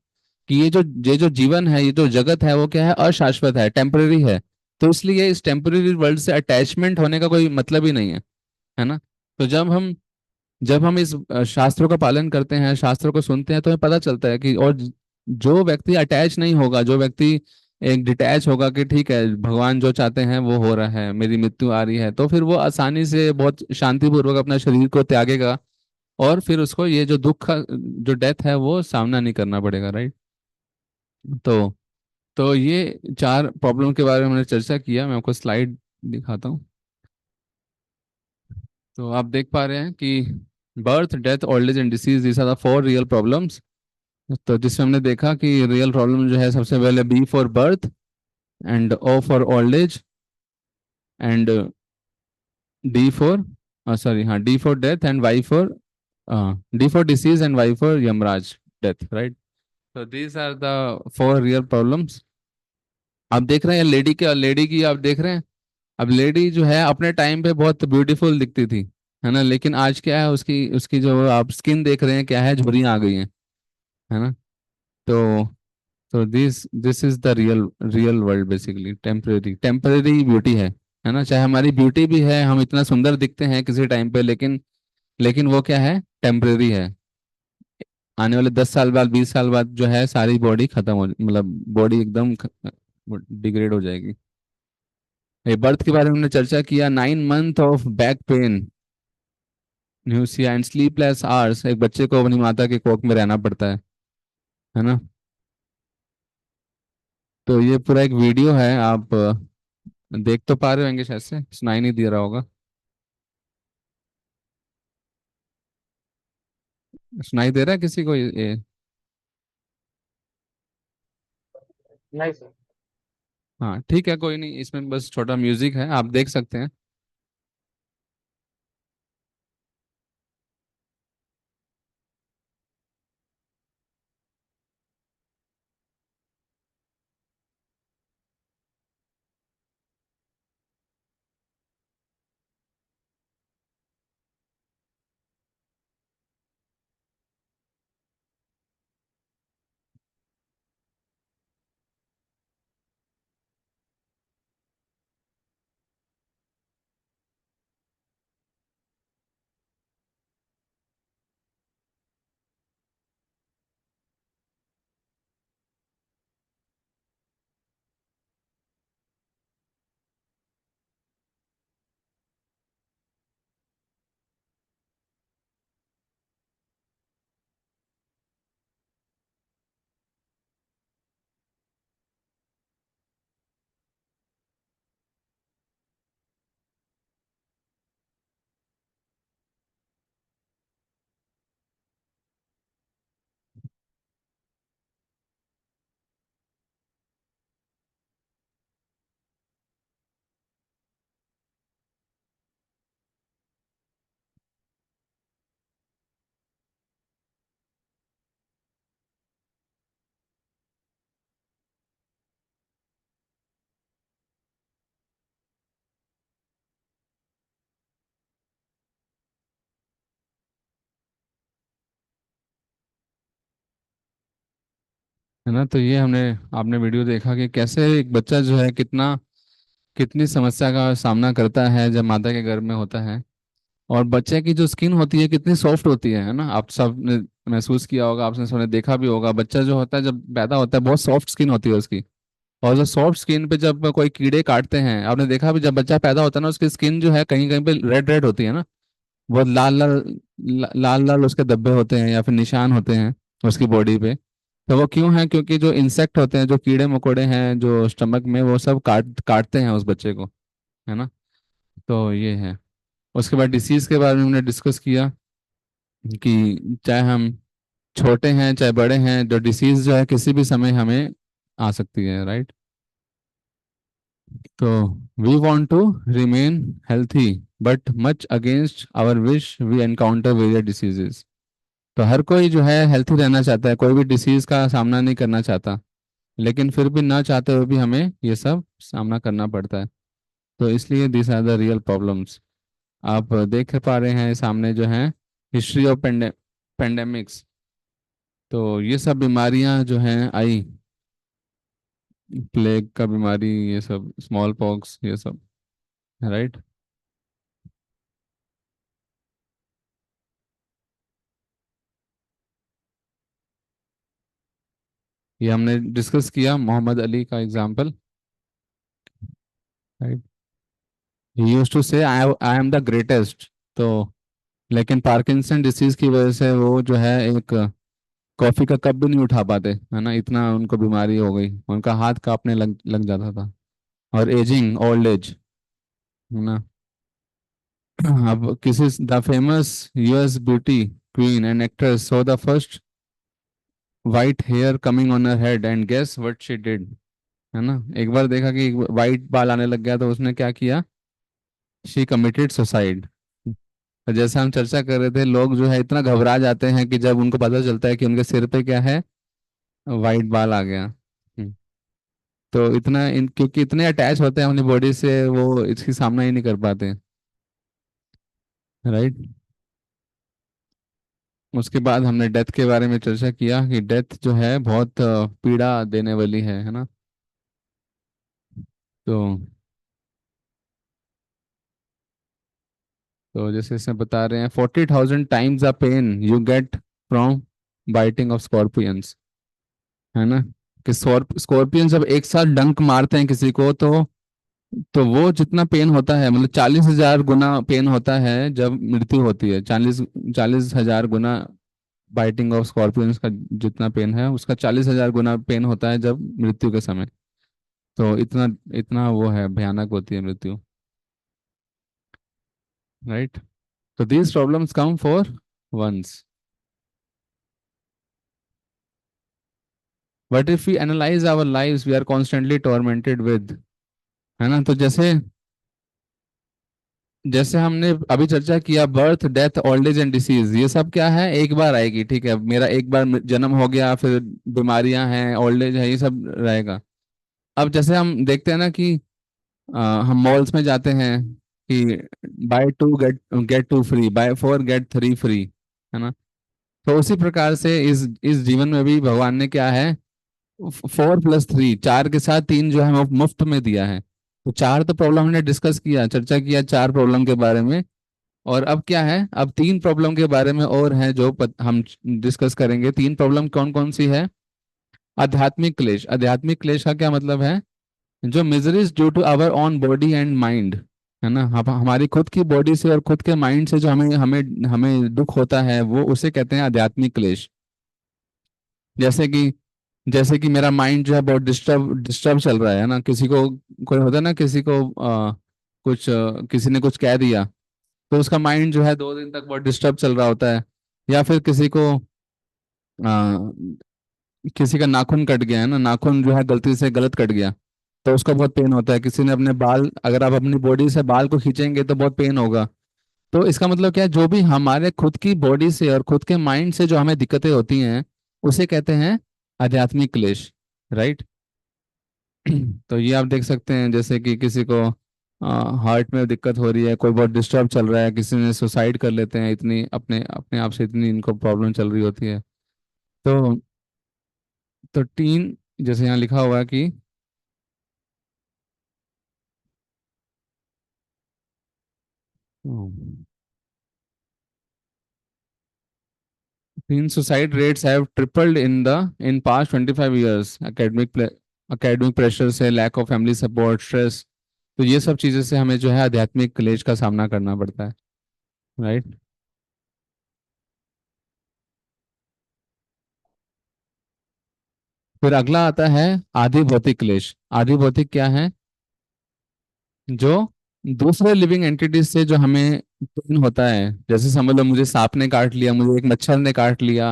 कि ये जो जीवन है, ये जो जगत है, वो क्या है, अशाश्वत है, टेम्परेरी है। तो इसलिए इस टेम्परेरी वर्ल्ड से अटैचमेंट होने का कोई मतलब ही नहीं है ना। तो जब हम इस शास्त्रों का पालन करते हैं, शास्त्रों को सुनते हैं, तो हमें पता चलता है कि और जो व्यक्ति अटैच नहीं होगा, जो व्यक्ति एक डिटैच होगा कि ठीक है भगवान जो चाहते हैं वो हो रहा है, मेरी मृत्यु आ रही है, तो फिर वो आसानी से बहुत शांतिपूर्वक अपना शरीर को त्यागेगा, और फिर उसको ये जो दुख का जो डेथ है वो सामना नहीं करना पड़ेगा, राइट। तो ये चार प्रॉब्लम के बारे में हमने चर्चा किया। मैं आपको स्लाइड दिखाता हूँ। तो आप देख पा रहे हैं कि birth, death, old age and disease, this are the four real problems. तो जिसमें हमने देखा कि रियल प्रॉब्लम जो है, सबसे पहले B for birth, and O for old age, and D for sorry हाँ D for death, and Y for D for disease, and Y for Yamraj, death, right. So these are the four real problems. आप देख रहे हैं lady की आप देख रहे हैं। अब लेडी जो है अपने टाइम पे बहुत ब्यूटीफुल दिखती थी, है ना, लेकिन आज क्या है, उसकी उसकी जो आप स्किन देख रहे हैं क्या है, झुर्रियाँ आ गई हैं, है ना। तो this this is the real world, basically temporary beauty है ना। चाहे हमारी ब्यूटी भी है, हम इतना सुंदर दिखते हैं किसी टाइम पे, लेकिन वो क्या है, टेम्परेरी है। आने वाले 10 साल बाद, 20 साल बाद जो है सारी बॉडी खत्म हो, मतलब बॉडी एकदम डिग्रेड हो जाएगी। ये बर्थ के बारे में हमने चर्चा किया। 9 month of back pain, nausea and sleepless hours, एक बच्चे को अपनी माता के कोख में रहना पड़ता है ना। तो ये पूरा एक वीडियो है, आप देख तो पा रहे होंगे, शायद से सुनाई नहीं दे रहा होगा। सुनाई दे रहा है किसी को ये? नहीं सर। हाँ ठीक है, कोई नहीं, इसमें बस छोटा म्यूजिक है, आप देख सकते हैं। है ना। तो ये हमने आपने वीडियो देखा कि कैसे एक बच्चा जो है कितनी समस्या का सामना करता है जब माता के गर्भ में होता है। और बच्चे की जो स्किन होती है कितनी सॉफ्ट होती है ना। आप सब ने महसूस किया होगा, आपने सबने देखा भी होगा, बच्चा जो होता है जब पैदा होता है बहुत सॉफ्ट स्किन होती है उसकी। और जो सॉफ्ट स्किन पे जब कोई कीड़े काटते हैं, आपने देखा भी, जब बच्चा पैदा होता है ना उसकी स्किन जो है कहीं कहीं पे रेड रेड होती है ना, बहुत लाल लाल लाल लाल उसके धब्बे होते हैं या फिर निशान होते हैं उसकी बॉडी पे। तो वो क्यों है, क्योंकि जो इंसेक्ट होते हैं, जो कीड़े मकोड़े हैं जो स्टमक में, वो सब काटते हैं उस बच्चे को, है ना। तो ये है। उसके बाद डिसीज के बारे में हमने डिस्कस किया कि चाहे हम छोटे हैं चाहे बड़े हैं, जो डिसीज जो है किसी भी समय हमें आ सकती है, राइट। तो we want to remain healthy, but much against our wish we encounter various diseases. तो हर कोई जो है हेल्थी रहना चाहता है, कोई भी डिसीज का सामना नहीं करना चाहता, लेकिन फिर भी ना चाहते हुए भी हमें ये सब सामना करना पड़ता है। तो इसलिए this are the real problems. आप देख पा रहे हैं सामने जो है हिस्ट्री ऑफ पेंडेमिक्स। तो ये सब बीमारियां जो हैं आई, प्लेग का बीमारी, ये सब स्मॉल पॉक्स, ये सब, राइट। ये हमने डिस्कस किया मोहम्मद अली का example, right. He used to say I am the greatest. तो लेकिन पार्किंसन डिसीज की वजह से वो जो है एक कॉफी का कप भी नहीं उठा पाते, है ना, इतना उनको बीमारी हो गई, उनका हाथ कांपने लग लग जाता था। और एजिंग, ओल्ड एज, है ना। अब किसी the famous US beauty queen and actress so the first white hair coming on her head and guess what she did, है ना। एक बार देखा कि वाइट बाल आने लग गया तो उसने क्या किया, शी कमिटेड सुसाइड। तो जैसे हम चर्चा कर रहे थे, लोग जो है इतना घबरा जाते हैं कि जब उनको पता चलता है कि उनके सिर पे क्या है, वाइट बाल आ गया। तो इतना क्योंकि इतने अटैच होते हैं अपनी बॉडी से, वो इसकी सामना ही नहीं कर पाते, राइट। उसके बाद हमने डेथ के बारे में चर्चा किया कि डेथ जो है बहुत पीड़ा देने वाली है ना। तो जैसे इसमें बता रहे हैं 40,000 times the pain you get from biting of scorpions, है ना। कि स्कॉर्पियन जब एक साथ डंक मारते हैं किसी को, तो वो जितना पेन होता है, मतलब 40,000 गुना पेन होता है जब मृत्यु होती है। 40,000 गुना बाइटिंग ऑफ स्कॉर्पियंस का जितना पेन है, उसका 40,000 गुना पेन होता है जब मृत्यु के समय। तो इतना इतना वो है, भयानक होती है मृत्यु, राइट। तो these problems come for once, but if we analyze our lives we are constantly tormented with, है ना। तो जैसे जैसे हमने अभी चर्चा किया, birth, death, old age and disease, ये सब क्या है, एक बार आएगी, ठीक है। मेरा एक बार जन्म हो गया, फिर बीमारियां हैं, ओल्ड एज है, ये सब रहेगा। अब जैसे हम देखते हैं ना कि हम मॉल्स में जाते हैं कि buy two get get two free, buy four get three free, है ना। तो उसी प्रकार से इस जीवन में भी भगवान ने क्या है, 4+3, चार के साथ तीन जो है मुफ्त में दिया है। तो चार तो प्रॉब्लम हमने डिस्कस किया, चर्चा किया चार प्रॉब्लम के बारे में। और अब क्या है, अब तीन प्रॉब्लम के बारे में और हैं जो हम डिस्कस करेंगे। तीन प्रॉब्लम कौन कौन सी है। आध्यात्मिक क्लेश, आध्यात्मिक क्लेश का क्या मतलब है, जो miseries due to our own body and mind, है ना। हमारी खुद की बॉडी से और खुद के माइंड से जो हमें हमें हमें दुख होता है, वो उसे कहते हैं आध्यात्मिक क्लेश। जैसे कि मेरा माइंड जो है बहुत डिस्टर्ब डिस्टर्ब चल रहा है ना। किसी को, कोई होता है ना, किसी को किसी ने कुछ कह दिया, तो उसका माइंड जो है 2 दिन तक बहुत डिस्टर्ब चल रहा होता है। या फिर किसी का नाखून कट गया है ना, नाखून जो है गलती से गलत कट गया, तो उसका बहुत पेन होता है। किसी ने अपने बाल, अगर आप अपनी बॉडी से बाल को खींचेंगे तो बहुत पेन होगा। तो इसका मतलब क्या है, जो भी हमारे खुद की बॉडी से और खुद के माइंड से जो हमें दिक्कतें होती हैं, उसे कहते हैं आध्यात्मिक क्लेश, राइट। तो ये आप देख सकते हैं, जैसे कि किसी को हार्ट में दिक्कत हो रही है, कोई बहुत डिस्टर्ब चल रहा है, किसी ने सुसाइड कर लेते हैं, इतनी अपने अपने आप से इतनी इनको प्रॉब्लम चल रही होती है। तो तीन, जैसे यहाँ लिखा हुआ है कि teen suicide rates have tripled in past 25 years. academic pressure से, lack of family support, stress, तो ये सब चीजें से हमें जो है आध्यात्मिक क्लेश का सामना करना पड़ता है, राइट। फिर अगला आता है आदि भौतिक क्लेश। आदि भौतिक क्या है, जो दूसरे लिविंग एंटिटीज से जो हमें पेन होता है। जैसे समझ लो मुझे सांप ने काट लिया, मुझे एक मच्छर ने काट लिया,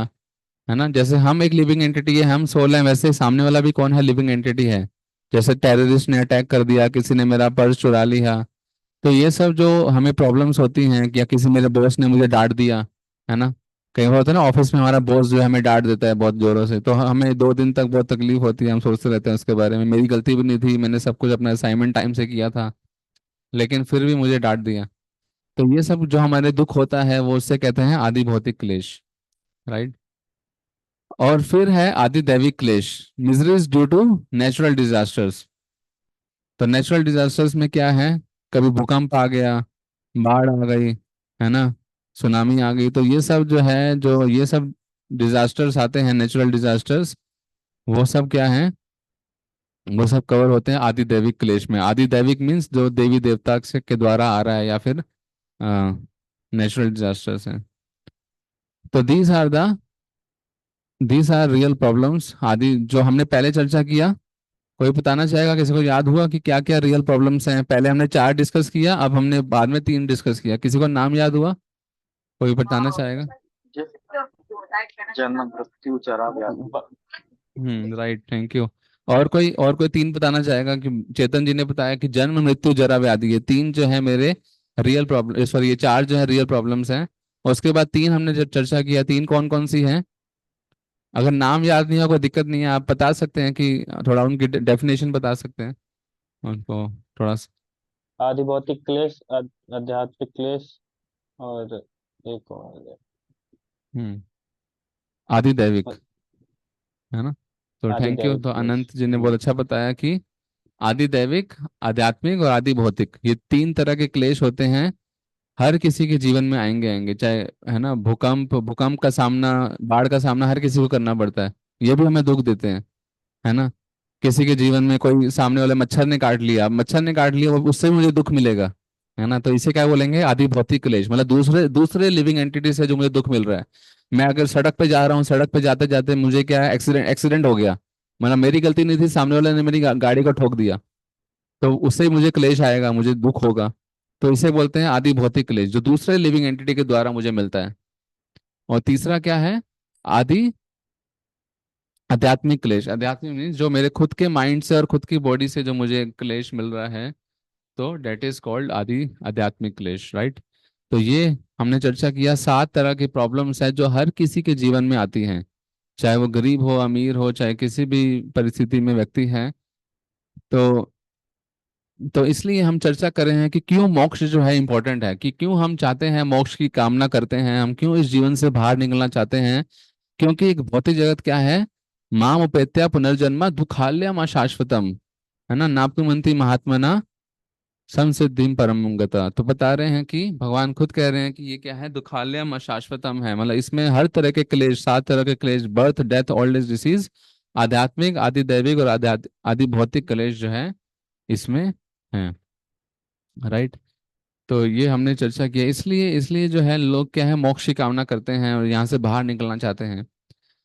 है ना। जैसे हम एक लिविंग एंटिटी है, हम सोल हैं, वैसे सामने वाला भी कौन है, लिविंग एंटिटी है। जैसे टेररिस्ट ने अटैक कर दिया, किसी ने मेरा पर्स चुरा लिया, तो ये सब जो हमें प्रॉब्लम्स होती हैं, या किसी मेरे बॉस ने मुझे डांट दिया, है ना। कई बार होता है ना, ऑफिस में हमारा बॉस जो है हमें डांट देता है बहुत जोरों से, तो हमें 2 दिन तक बहुत तकलीफ होती है, हम सोचते रहते हैं उसके बारे में, मेरी गलती भी नहीं थी, मैंने सब कुछ अपना असाइनमेंट टाइम से किया था, लेकिन फिर भी मुझे डांट दिया। तो ये सब जो हमारे दुख होता है, वो उससे कहते हैं आदि भौतिक क्लेश, राइट। और फिर है आदि दैविक क्लेश, miseries due to natural disasters. तो नेचुरल डिजास्टर्स में क्या है, कभी भूकंप आ गया, बाढ़ आ गई, है ना, सुनामी आ गई, तो ये सब जो है, जो ये सब डिजास्टर्स आते हैं, नेचुरल डिजास्टर्स, वो सब क्या है? वो सब कवर होते हैं आदि दैविक क्लेश में। आदि दैविक मीन्स जो देवी देवता से के द्वारा आ रहा है या फिर नेचुरल डिजास्टर्स हैं। तो दीज आर रियल प्रॉब्लम्स आदि जो हमने पहले चर्चा किया। कोई बताना चाहेगा, किसी को याद हुआ कि क्या क्या रियल प्रॉब्लम्स हैं? पहले हमने चार डिस्कस किया, अब हमने बाद में तीन डिस्कस किया। किसी को नाम याद हुआ? कोई बताना चाहेगा? जन्म मृत्यु जरा व्याधि। Right, thank you. और कोई तीन बताना चाहेगा? कि चेतन जी ने बताया कि जन्म मृत्यु जरा व्याधि, ये तीन जो है मेरे रियल प्रॉब्लम, सॉरी ये चार जो है रियल प्रॉब्लम्स हैं। और उसके बाद तीन हमने जब चर्चा किया, तीन कौन कौन सी हैं? अगर नाम याद नहीं हो कोई दिक्कत नहीं है, आप बता सकते हैं कि थोड़ा उनकी डेफिनेशन बता सकते हैं उनको थोड़ा सा। आदि भौतिक क्लेश, आध्यात्मिक क्लेश, और एक और है, हम्म आदि दैविक, है ना? तो आदि थैंक यू। दैविक तो क्लेश। अनंत जी ने बहुत अच्छा बताया कि आदि दैविक, आध्यात्मिक और आदि भौतिक, ये तीन तरह के क्लेश होते हैं। हर किसी के जीवन में आएंगे आएंगे, चाहे, है ना, भूकंप का सामना, बाढ़ का सामना हर किसी को करना पड़ता है। ये भी हमें दुख देते हैं, है ना? किसी के जीवन में कोई सामने वाले मच्छर ने काट लिया, मच्छर ने काट लिया, वो उससे भी मुझे दुख मिलेगा, है ना? तो इसे क्या बोलेंगे? आदि भौतिक क्लेश, मतलब दूसरे दूसरे लिविंग एंटिटी से जो मुझे दुख मिल रहा है। मैं अगर सड़क पे जा रहा हूँ, सड़क पे जाते जाते मुझे क्या है, एक्सीडेंट एक्सीडेंट हो गया, मतलब मेरी गलती नहीं थी, सामने वाले ने मेरी गाड़ी को ठोक दिया, तो उससे ही मुझे क्लेश आएगा, मुझे दुख होगा। तो इसे बोलते हैं आदि भौतिक क्लेश, जो दूसरे लिविंग एंटिटी के द्वारा मुझे मिलता है। और तीसरा क्या है? आदि आध्यात्मिक क्लेश। आध्यात्मिक मीन्स जो मेरे खुद के माइंड से और खुद की बॉडी से जो मुझे क्लेश मिल रहा है, तो डेट इज कॉल्ड आदि आध्यात्मिक क्लेश, राइट? तो ये हमने चर्चा किया, सात तरह की प्रॉब्लम्स है जो हर किसी के जीवन में आती हैं, चाहे वो गरीब हो अमीर हो, चाहे किसी भी परिस्थिति में व्यक्ति है। तो इसलिए हम चर्चा कर रहे हैं कि क्यों मोक्ष जो है इम्पोर्टेंट है, कि क्यों हम चाहते हैं मोक्ष की कामना करते हैं, हम क्यों इस जीवन से बाहर निकलना चाहते हैं। क्योंकि एक भौतिक जगत क्या है? माम उपेत्या पुनर्जन्म दुखालयम अशाश्वतम, है ना? नाप्तुमन्ति महात्मना संसिद्धिम परम गता। तो बता रहे हैं कि भगवान खुद कह रहे हैं कि ये क्या है? दुखालयम अशाश्वतम है, मतलब इसमें हर तरह के क्लेश, सात तरह के क्लेश, birth death old as disease, आध्यात्मिक आदि दैविक और आदि भौतिक क्लेश जो है इसमें है, राइट? तो ये हमने चर्चा किया। इसलिए इसलिए जो है लोग क्या है, मोक्ष की कामना करते हैं और यहाँ से बाहर निकलना चाहते हैं।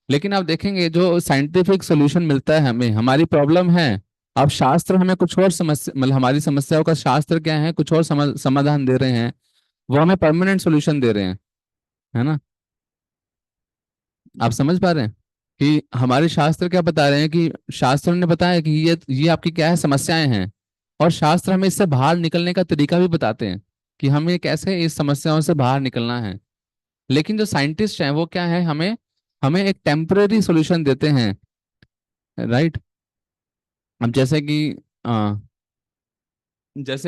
लेकिन आप देखेंगे जो साइंटिफिक सोल्यूशन मिलता है हमें, हमारी प्रॉब्लम है, अब शास्त्र हमें कुछ और समस्या, मतलब हमारी समस्याओं का शास्त्र क्या है, कुछ और समाधान दे रहे हैं, वो हमें परमानेंट सोल्यूशन दे रहे हैं, है ना? आप समझ पा रहे हैं कि हमारे शास्त्र क्या बता रहे हैं? कि शास्त्र ने बताया कि ये आपकी क्या है, समस्याएं हैं, और शास्त्र हमें इससे बाहर निकलने का तरीका भी बताते हैं कि हमें कैसे इस समस्याओं से बाहर निकलना है। लेकिन जो साइंटिस्ट हैं वो क्या है, हमें हमें एक टेम्पररी सॉल्यूशन देते हैं, राइट? अब जैसे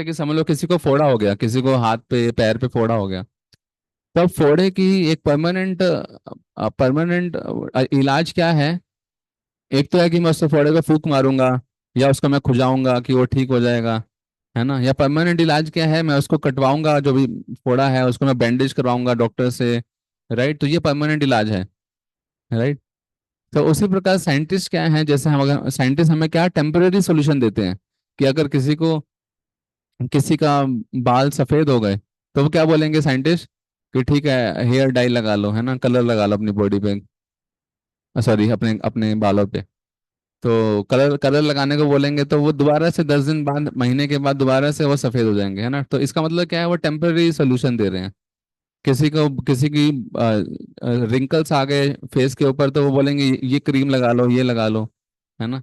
कि समझ लो किसी को फोड़ा हो गया, किसी को हाथ पे पैर पे फोड़ा हो गया, तो अब फोड़े की एक परमानेंट परमानेंट इलाज क्या है? एक तो है कि मैं उससे फोड़े को फूंक मारूंगा, या उसको मैं खुजाऊंगा कि वो ठीक हो जाएगा, है ना? या परमानेंट इलाज क्या है? मैं उसको कटवाऊंगा, जो भी फोड़ा है उसको मैं बैंडेज करवाऊंगा डॉक्टर से, राइट? तो ये परमानेंट इलाज है, राइट? तो उसी प्रकार साइंटिस्ट क्या है, जैसे हम, अगर साइंटिस्ट हमें क्या टेम्पररी सॉल्यूशन देते हैं, कि अगर किसी का बाल सफेद हो गए, तो वो क्या बोलेंगे साइंटिस्ट? कि ठीक है, हेयर डाई लगा लो, है ना, कलर लगा लो अपनी बॉडी पे, सॉरी अपने अपने बालों पे। तो कलर कलर लगाने को बोलेंगे, तो वो दोबारा से 10 दिन बाद, महीने के बाद दोबारा से वो सफेद हो जाएंगे, है ना? तो इसका मतलब क्या है? वो टेम्पररी सोल्यूशन दे रहे हैं। किसी की रिंकल्स आ गए फेस के ऊपर, तो वो बोलेंगे ये क्रीम लगा लो, ये लगा लो, है ना?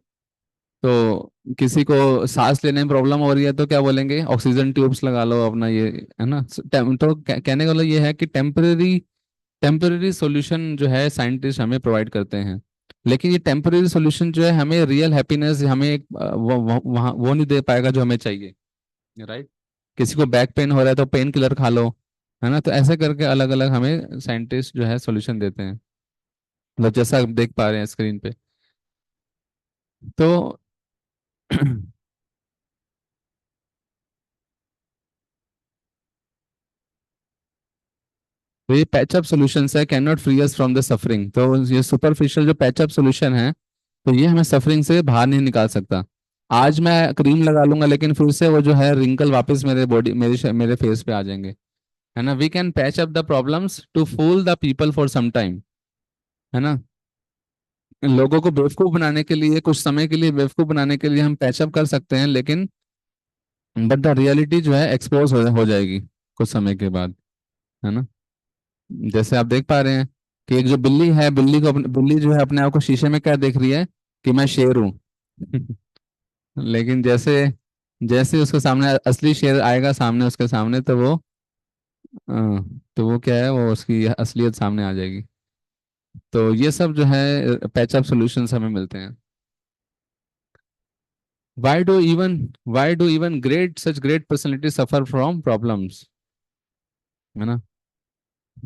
तो किसी को सांस लेने में प्रॉब्लम हो रही है, तो क्या बोलेंगे? ऑक्सीजन ट्यूब्स लगा लो अपना, ये, है ना? तो कहने का मतलब ये है कि टेम्पररी टेम्पररी सॉल्यूशन जो है साइंटिस्ट हमें प्रोवाइड करते हैं। लेकिन ये टेम्पररी सॉल्यूशन जो है हमें रियल हैप्पीनेस, हमें एक वो नहीं दे पाएगा जो हमें चाहिए, राइट? किसी को बैक पेन हो रहा है तो पेन किलर खा लो, है ना? तो ऐसे करके अलग अलग हमें साइंटिस्ट जो है सॉल्यूशन देते हैं, मतलब जैसा आप देख पा रहे हैं स्क्रीन पे। तो तो ये पैचअप सॉल्यूशंस है, can not free us from the suffering. तो ये सुपरफिशियल जो पैचअप सॉल्यूशन है, तो ये हमें सफरिंग से बाहर नहीं निकाल सकता। आज मैं क्रीम लगा लूंगा लेकिन फिर से वो जो है रिंकल वापस मेरे बॉडी मेरे फेस पे आ जाएंगे, है ना। We can patch up the problems to fool the people for some time, है ना। लोगों को बेवकूफ बनाने के लिए, कुछ समय के लिए बेवकूफ बनाने के लिए हम पैचअप कर सकते हैं, लेकिन बट द रियलिटी जो है एक्सपोज हो जाएगी कुछ समय के बाद, है ना। जैसे आप देख पा रहे हैं कि एक जो बिल्ली है, बिल्ली जो है अपने आप को शीशे में क्या देख रही है कि मैं शेर हूँ। लेकिन जैसे जैसे उसके सामने असली शेर आएगा सामने, उसके सामने, तो वो क्या है, वो उसकी असलियत सामने आ जाएगी। तो ये सब जो है पैचअप सॉल्यूशंस हमें मिलते हैं। why do even why do even such great personalities suffer from problems, है ना।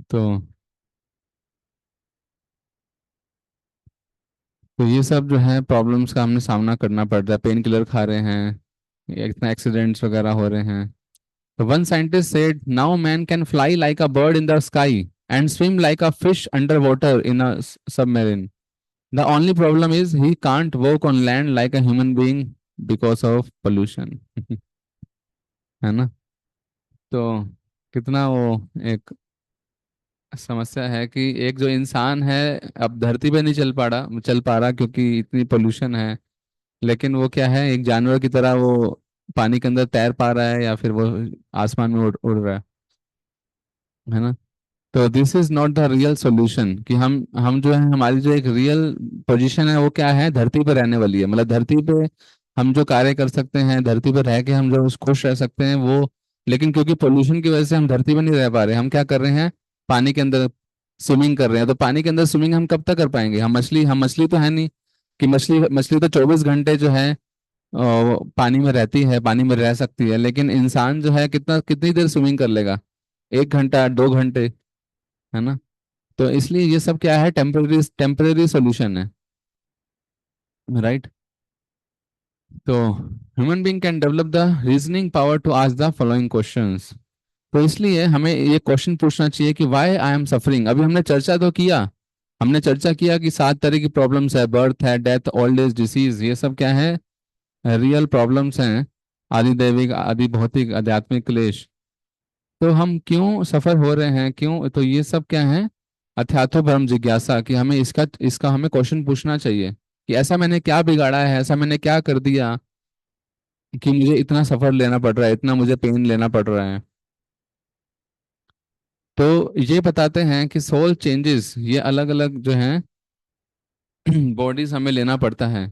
तो ये सब जो है प्रॉब्लम्स का हमने सामना करना पड़ रहा है, पेन किलर खा रहे हैं, इतना एक्सीडेंट्स वगैरह हो रहे हैं। तो one scientist said now man can fly like a bird in the sky and swim like a fish under water in a submarine. The only problem is he can't walk on land like a human being because of pollution. है ना। तो कितना वो एक समस्या है कि एक जो इंसान है अब धरती पे नहीं चल पा रहा क्योंकि इतनी पोल्यूशन है, लेकिन वो क्या है, एक जानवर की तरह वो पानी के अंदर तैर पा रहा है या फिर वो आसमान में उड़ रहा है ना। तो this is not the real solution कि हम जो है, हमारी जो एक रियल पोजीशन है वो क्या है, धरती पर रहने वाली है। मतलब धरती पे हम जो कार्य कर सकते हैं, धरती पर रह के हम जो खुश रह सकते हैं वो, लेकिन क्योंकि पोल्यूशन की वजह से हम धरती पर नहीं रह पा रहे, हम क्या कर रहे हैं, पानी के अंदर स्विमिंग कर रहे हैं। तो पानी के अंदर स्विमिंग हम कब तक कर पाएंगे, हम मछली तो है नहीं कि मछली मछली तो 24 घंटे जो है वो पानी में रहती है, पानी में रह सकती है, लेकिन इंसान जो है कितनी देर स्विमिंग कर लेगा, 1 घंटा 2 घंटे, है ना। तो इसलिए ये सब क्या है, टेम्परेरी सॉल्यूशन है, राइट। तो human being can develop the reasoning power to ask the following questions. तो इसलिए हमें ये क्वेश्चन पूछना चाहिए कि व्हाई आई एम सफरिंग। अभी हमने चर्चा तो किया, हमने चर्चा किया कि 7 तरह की प्रॉब्लम्स है, बर्थ है, डेथ, ओल्ड एज, डिसीज, ये सब क्या है, रियल प्रॉब्लम्स हैं, आदि दैविक आदि भौतिक आध्यात्मिक क्लेश। तो हम क्यों सफर हो रहे हैं, क्यों, तो ये सब क्या है, अध्यात्म परम जिज्ञासा, कि हमें इसका इसका हमें क्वेश्चन पूछना चाहिए कि ऐसा मैंने क्या बिगाड़ा है, ऐसा मैंने क्या कर दिया कि मुझे इतना सफर लेना पड़ रहा है, इतना मुझे पेन लेना पड़ रहा है। तो ये बताते हैं कि सोल चेंजेस ये अलग अलग जो हैं बॉडीज हमें लेना पड़ता है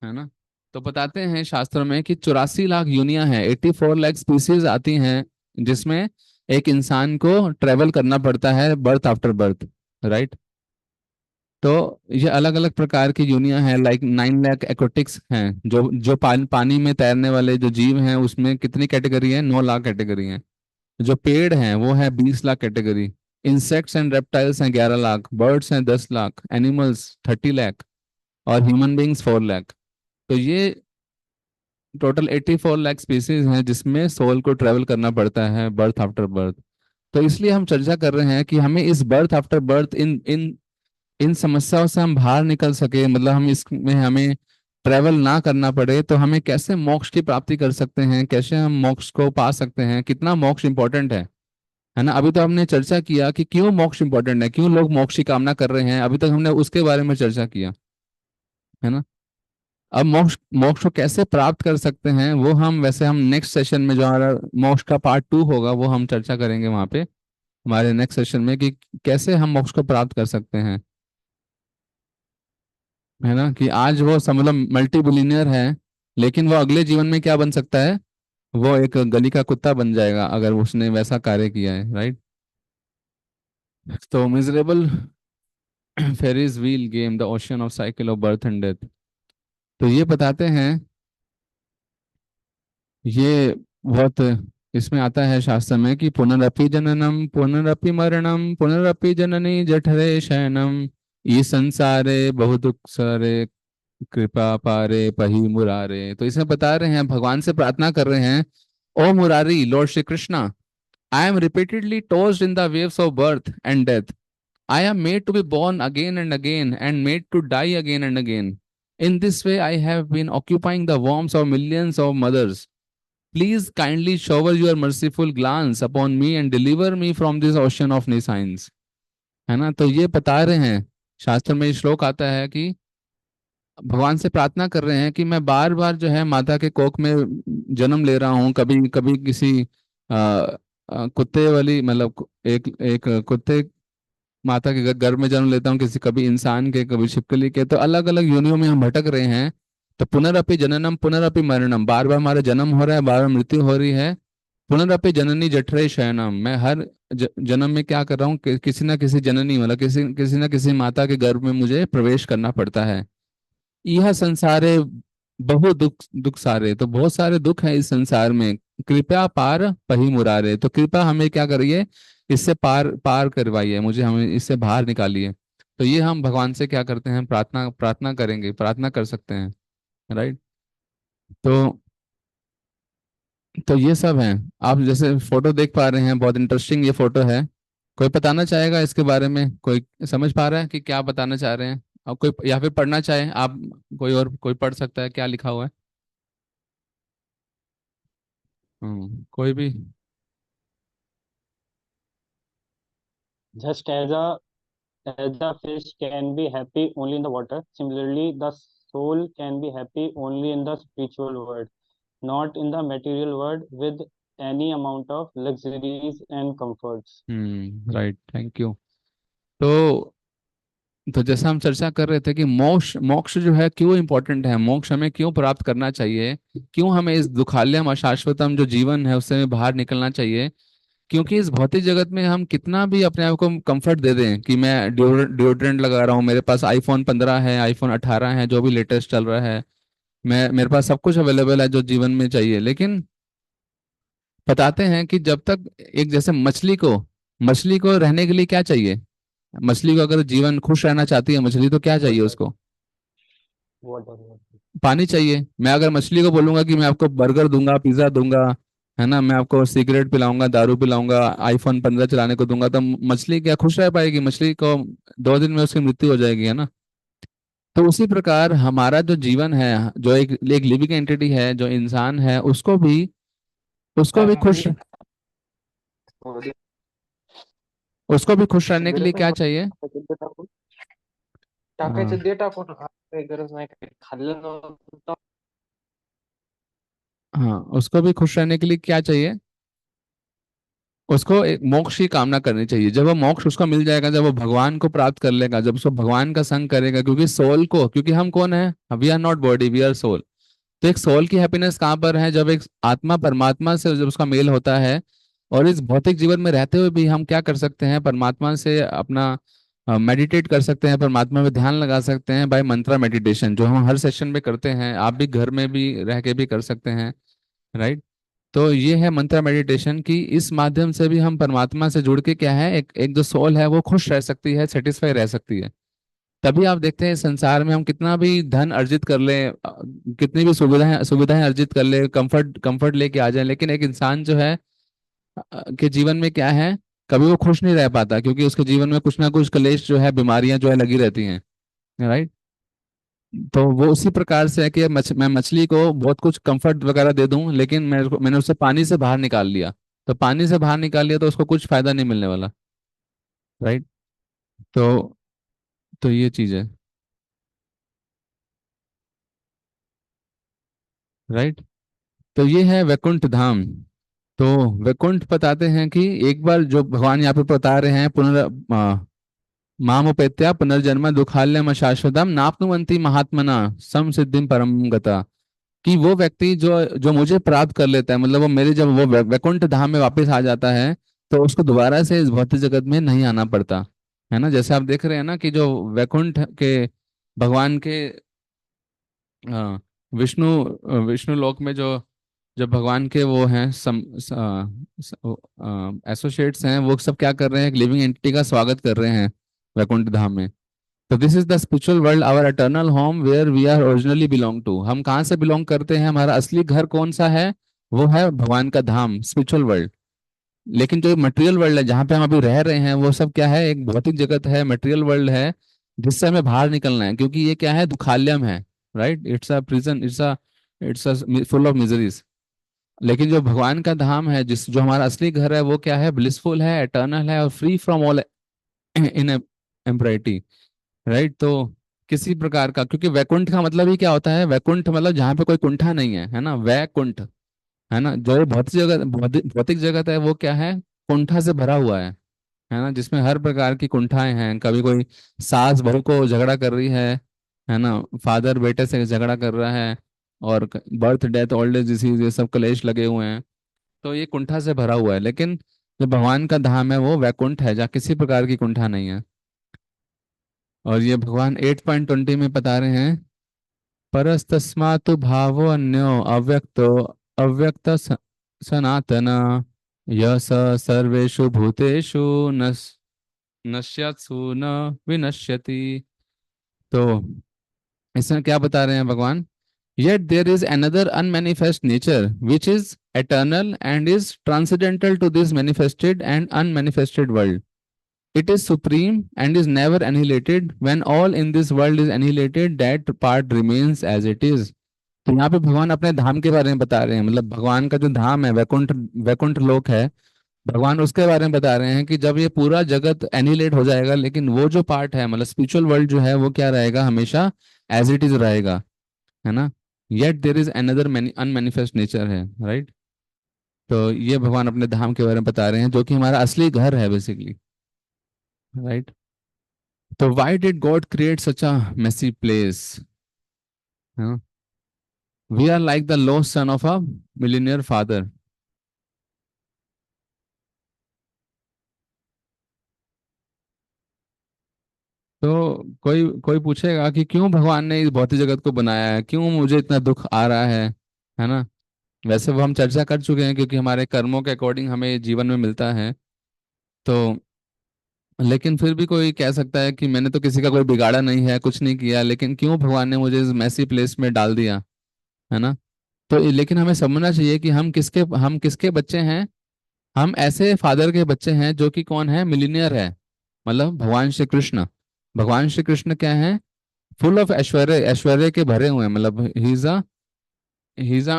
ना। तो बताते हैं शास्त्रों में कि 84 लाख यूनियां हैं, 84 लाख स्पीसीज आती हैं, जिसमें एक इंसान को ट्रेवल करना पड़ता है बर्थ आफ्टर बर्थ, राइट। तो ये अलग अलग प्रकार की यूनियां हैं, लाइक 9 लाख एक्वेटिक्स हैं, जो पानी में तैरने वाले जो जीव हैं, उसमें कितनी कैटेगरी है, 9 लाख कैटेगरी हैं। जो पेड़ हैं वो है 20 lakh category. Insects and reptiles हैं 11 लाख, बर्ड्स हैं 10 लाख, एनिमल्स 30 लाख, और ह्यूमन बींग्स 4 लाख। तो ये टोटल 84 लाख स्पीसीज हैं जिसमें सोल को ट्रेवल करना पड़ता है बर्थ आफ्टर बर्थ। तो इसलिए हम चर्चा कर रहे हैं कि हमें इस बर्थ आफ्टर बर्थ इन इन इन समस्याओं से हम बाहर निकल सके, मतलब हम इसमें हमें ट्रेवल ना करना पड़े, तो हमें कैसे मोक्ष की प्राप्ति कर सकते हैं, कैसे हम मोक्ष को पा सकते हैं, कितना मोक्ष इंपॉर्टेंट है ना। अभी तो हमने चर्चा किया कि क्यों मोक्ष इंपॉर्टेंट है, क्यों लोग मोक्ष की कामना कर रहे हैं, अभी तक हमने उसके बारे में चर्चा किया, है ना। अब मोक्ष मोक्ष को कैसे प्राप्त कर सकते हैं वो हम, वैसे हम नेक्स्ट सेशन में जो हमारा मोक्ष का पार्ट 2 होगा वो हम चर्चा करेंगे वहां पे, हमारे नेक्स्ट सेशन में, कि कैसे हम मोक्ष को प्राप्त कर सकते हैं, है ना। कि आज वो मतलब मल्टी बिलियनियर है, लेकिन वो अगले जीवन में क्या बन सकता है, वो एक गली का कुत्ता बन जाएगा अगर उसने वैसा कार्य किया है, राइट। तो miserable Ferris wheel game the ocean of cycle of birth and death. तो ये बताते हैं, ये बहुत इसमें आता है शास्त्र में कि पुनरपि जननम पुनरपि मरणम पुनरपि जननी जठरे शयनम, ये संसारे बहु दुख सारे कृपा पारे पही मुरारे। तो इसमें बता रहे हैं, भगवान से प्रार्थना कर रहे हैं, O Murari, Lord Shri Krishna, I am repeatedly tossed in the waves of birth and death, I am made to be born again and again and made to die again and again. In this way, I have been occupying the warmth of millions of mothers. Please kindly shower your merciful glance upon me and deliver me from this ocean of nescience. है ना? तो ये बता रहे हैं, शास्त्र में ये श्लोक आता है कि भगवान से प्रार्थना कर रहे हैं कि मैं बार बार जो है माता के कोख में जन्म ले रहा हूँ, कभी कभी किसी कुत्ते वाली, मतलब एक एक कुत्ते माता के गर्भ में जन्म लेता हूँ, किसी कभी इंसान के, कभी छिपकली के, तो अलग अलग योनियों में हम भटक रहे हैं। तो पुनरअपि जननम पुनरअपि मरणम, बार बार हमारा जन्म हो रहा है, बार बार मृत्यु हो रही है। पुनरअपि जननी जठरे शयनम, मैं हर जन्म में क्या कर रहा हूँ किसी ना किसी जननी, मतलब किसी किसी ना किसी माता के गर्भ में मुझे प्रवेश करना पड़ता है। यह संसारे बहु दुख दुख सारे, तो बहुत सारे दुख हैं इस संसार में। कृपया पार पही मुरारे, तो कृपया हमें क्या करिए, इससे पार पार करवाइए, मुझे हमें इससे बाहर निकालिए। तो ये हम भगवान से क्या करते हैं, प्रार्थना प्रार्थना करेंगे, प्रार्थना कर सकते हैं। राइट। तो ये सब है। आप जैसे फोटो देख पा रहे हैं, बहुत इंटरेस्टिंग ये फोटो है। कोई बताना चाहेगा इसके बारे में? कोई समझ पा रहा है कि क्या बताना चाह रहे हैं? और कोई या फिर पढ़ना चाहे आप, कोई और कोई पढ़ सकता है क्या लिखा हुआ है? कोई भी। Just as a fish can be happy only in the water, similarly the soul can be happy only in the spiritual world, not in the material world with any amount of luxuries and comforts. Right, thank you. तो जैसा हम चर्चा कर रहे थे कि मोक्ष मोक्ष जो है क्यों इम्पोर्टेंट है, मोक्ष हमें क्यों प्राप्त करना चाहिए, क्यों हमें इस दुखालयम अशाश्वतम जो जीवन है उससे बाहर निकलना चाहिए। क्योंकि इस भौतिक जगत में हम कितना भी अपने आप को कंफर्ट दे दें कि मैं डिओड्रेंट लगा रहा हूँ, मेरे पास आईफोन 15 है, आईफोन 18 है, जो भी लेटेस्ट चल रहा है, मैं मेरे पास सब कुछ अवेलेबल है जो जीवन में चाहिए, लेकिन बताते हैं कि जब तक एक जैसे मछली को रहने के लिए क्या चाहिए? मछली को अगर जीवन खुश रहना चाहती है मछली, तो क्या चाहिए उसको? Water. पानी चाहिए। मैं अगर मछली को बोलूंगा कि मैं आपको बर्गर दूंगा, पिज्जा दूंगा, है ना, मैं आपको सिगरेट पिलाऊंगा, दारू पिलाऊंगा, आईफोन 15 चलाने को दूंगा, तो मछली क्या खुश रह पाएगी? मछली को 2 दिन में उसकी मृत्यु हो जाएगी, है ना। तो उसी प्रकार हमारा जो जीवन है, जो एक एक लिविंग एंटिटी है, जो इंसान है, उसको भी खुश उसको भी खुश रहने के लिए क्या चाहिए? टाकायचं हाँ, दे टाकून काही गरज नाही काही खाल्लं नव्हतं हाँ, उसको भी खुश रहने के लिए क्या चाहिए? उसको एक मोक्ष की कामना करनी चाहिए। जब वो मोक्ष उसको मिल जाएगा, जब वो भगवान को प्राप्त कर लेगा, जब उसको भगवान का संग करेगा, क्योंकि सोल को, क्योंकि हम कौन है, we are not body, we are soul. तो एक सोल की हैप्पीनेस कहाँ पर है? जब एक आत्मा परमात्मा से जब उसका मेल होता है। और इस भौतिक जीवन में रहते हुए भी हम क्या कर सकते हैं, परमात्मा से अपना मेडिटेट कर सकते हैं, परमात्मा में ध्यान लगा सकते हैं बाय मंत्रा मेडिटेशन, जो हम हर सेशन में करते हैं। आप भी घर में भी रह के भी कर सकते हैं। राइट। तो ये है मंत्रा मेडिटेशन की, इस माध्यम से भी हम परमात्मा से जुड़ के क्या है, एक एक जो सोल है वो खुश रह सकती है, सेटिस्फाई रह सकती है। तभी आप देखते हैं संसार में हम कितना भी धन अर्जित कर ले, कितनी भी सुविधाएं सुविधाएं अर्जित कर ले, कंफर्ट कंफर्ट लेके आ जाए, लेकिन एक इंसान जो है के जीवन में क्या है, कभी वो खुश नहीं रह पाता, क्योंकि उसके जीवन में कुछ ना कुछ क्लेश जो है, बीमारियां जो है लगी रहती हैं। राइट। तो वो उसी प्रकार से है कि मैं मछली को बहुत कुछ कंफर्ट वगैरह दे दूं, लेकिन मैंने उससे पानी से बाहर निकाल लिया, तो पानी से बाहर निकाल लिया तो उसको कुछ फायदा नहीं मिलने वाला। राइट। तो तो ये चीज है। राइट। तो ये है वैकुंठ धाम। तो वैकुंठ बताते हैं कि एक बार जो भगवान यहाँ पे बता रहे हैं, मामुपेत्या पुनर्जन्म दुखालयम शाश्वतम नाप्नुवन्ति महात्मना सम सिद्धिम परम गता। कि वो व्यक्ति जो जो मुझे प्राप्त कर लेता है, मतलब वो मेरे जब वो वैकुंठ धाम में वापस आ जाता है, तो उसको दोबारा से इस भौतिक जगत में नहीं आना पड़ता, है ना। जैसे आप देख रहे हैं ना कि जो वैकुंठ के भगवान के अ, विष्णु विष्णु लोक में जो जो भगवान के वो हैं सम एसोसिएट्स हैं, वो सब क्या कर रहे हैं, एक लिविंग एंटिटी का स्वागत कर रहे हैं वैकुंठ धाम में। तो this is the spiritual world, our eternal home where we are originally belong to. हम कहाँ से बिलोंग करते हैं, हमारा असली घर कौन सा है? वो है भगवान का धाम, स्पिरिचुअल वर्ल्ड। लेकिन जो मटेरियल वर्ल्ड है जहाँ पे हम अभी रह रहे हैं, वो सब क्या है, एक भौतिक जगत है, मटेरियल वर्ल्ड है, जिससे हमें बाहर निकलना है, क्योंकि ये क्या है, दुखालयम है। तो ये क्या है, दुखालयम है, वो सब क्या है, एक भौतिक जगत है, मटेरियल वर्ल्ड है, जिससे हमें बाहर निकलना है, क्योंकि ये क्या है, दुखालयम है। Right, it's a prison, it's a full of miseries. लेकिन जो भगवान का धाम है, जिस जो हमारा असली घर है, वो क्या है? ब्लिसफुल है, एटर्नल है और free from all in impurity. Right, तो किसी प्रकार का, क्योंकि वैकुंठ का मतलब ही क्या होता है? वैकुंठ मतलब जहाँ पे कोई कुंठा नहीं है, है ना, वैकुंठ। है ना, जो भौतिक जगत, भौतिक जगत है, वो क्या है? कुंठा से भरा हुआ है ना, जिसमें हर प्रकार की कुंठाएं हैं। कभी कोई सास बहू को झगड़ा कर रही है ना, फादर बेटे से झगड़ा कर रहा है, और birth death old as disease, ये सब क्लेश लगे हुए हैं। तो ये कुंठा से भरा हुआ है। लेकिन जो भगवान का धाम है वो वैकुंठ है, जहाँ किसी प्रकार की कुंठा नहीं है। और ये भगवान 8.20 में बता रहे हैं, परस्तस्मातु भावो अन्यो अव्यक्तो अव्यक्त सनातन यह स सर्वेषु भूतेषु नश्यत्सु न विनश्यति। तो इसमें क्या बता रहे हैं भगवान? Yet there is another unmanifest nature which is eternal and is transcendental to this manifested and unmanifested world. It is supreme and is never annihilated. When all in this world is annihilated, that part remains as it is. तो यहाँ पे भगवान अपने धाम के बारे में बता रहे हैं, मतलब भगवान का जो धाम है, वैकुंठ, वैकुंठ लोक है, भगवान उसके बारे में बता रहे हैं कि जब ये पूरा जगत एनिलेट हो जाएगा, लेकिन वो जो पार्ट है, मतलब स्पिरिचुअल वर्ल्ड जो है, वो क्या रहेगा? हमेशा एज इट इज रहेगा, है ना। Yet there is another unmanifest nature है, राइट। तो ये भगवान अपने धाम के बारे में बता रहे हैं, जो कि हमारा असली घर है बेसिकली, राइट। तो why did God create such a messy place? We are like the lost son of a millionaire father. तो कोई कोई पूछेगा कि क्यों भगवान ने इस भौतिक जगत को बनाया है, क्यों मुझे इतना दुख आ रहा है ना। वैसे वो हम चर्चा कर चुके हैं, क्योंकि हमारे कर्मों के अकॉर्डिंग हमें जीवन में मिलता है। तो लेकिन फिर भी कोई कह सकता है कि मैंने तो किसी का कोई बिगाड़ा नहीं है, कुछ नहीं किया, लेकिन क्यों भगवान ने मुझे इस मैसी प्लेस में डाल दिया, है ना। तो लेकिन हमें समझना चाहिए कि हम किसके बच्चे हैं। हम ऐसे फादर के बच्चे हैं जो कि कौन है? मिलीनियर है, मतलब भगवान श्री कृष्ण। भगवान श्री कृष्ण क्या है? फुल ऑफ ऐश्वर्य, ऐश्वर्य के भरे हुए हैं, मतलब he is a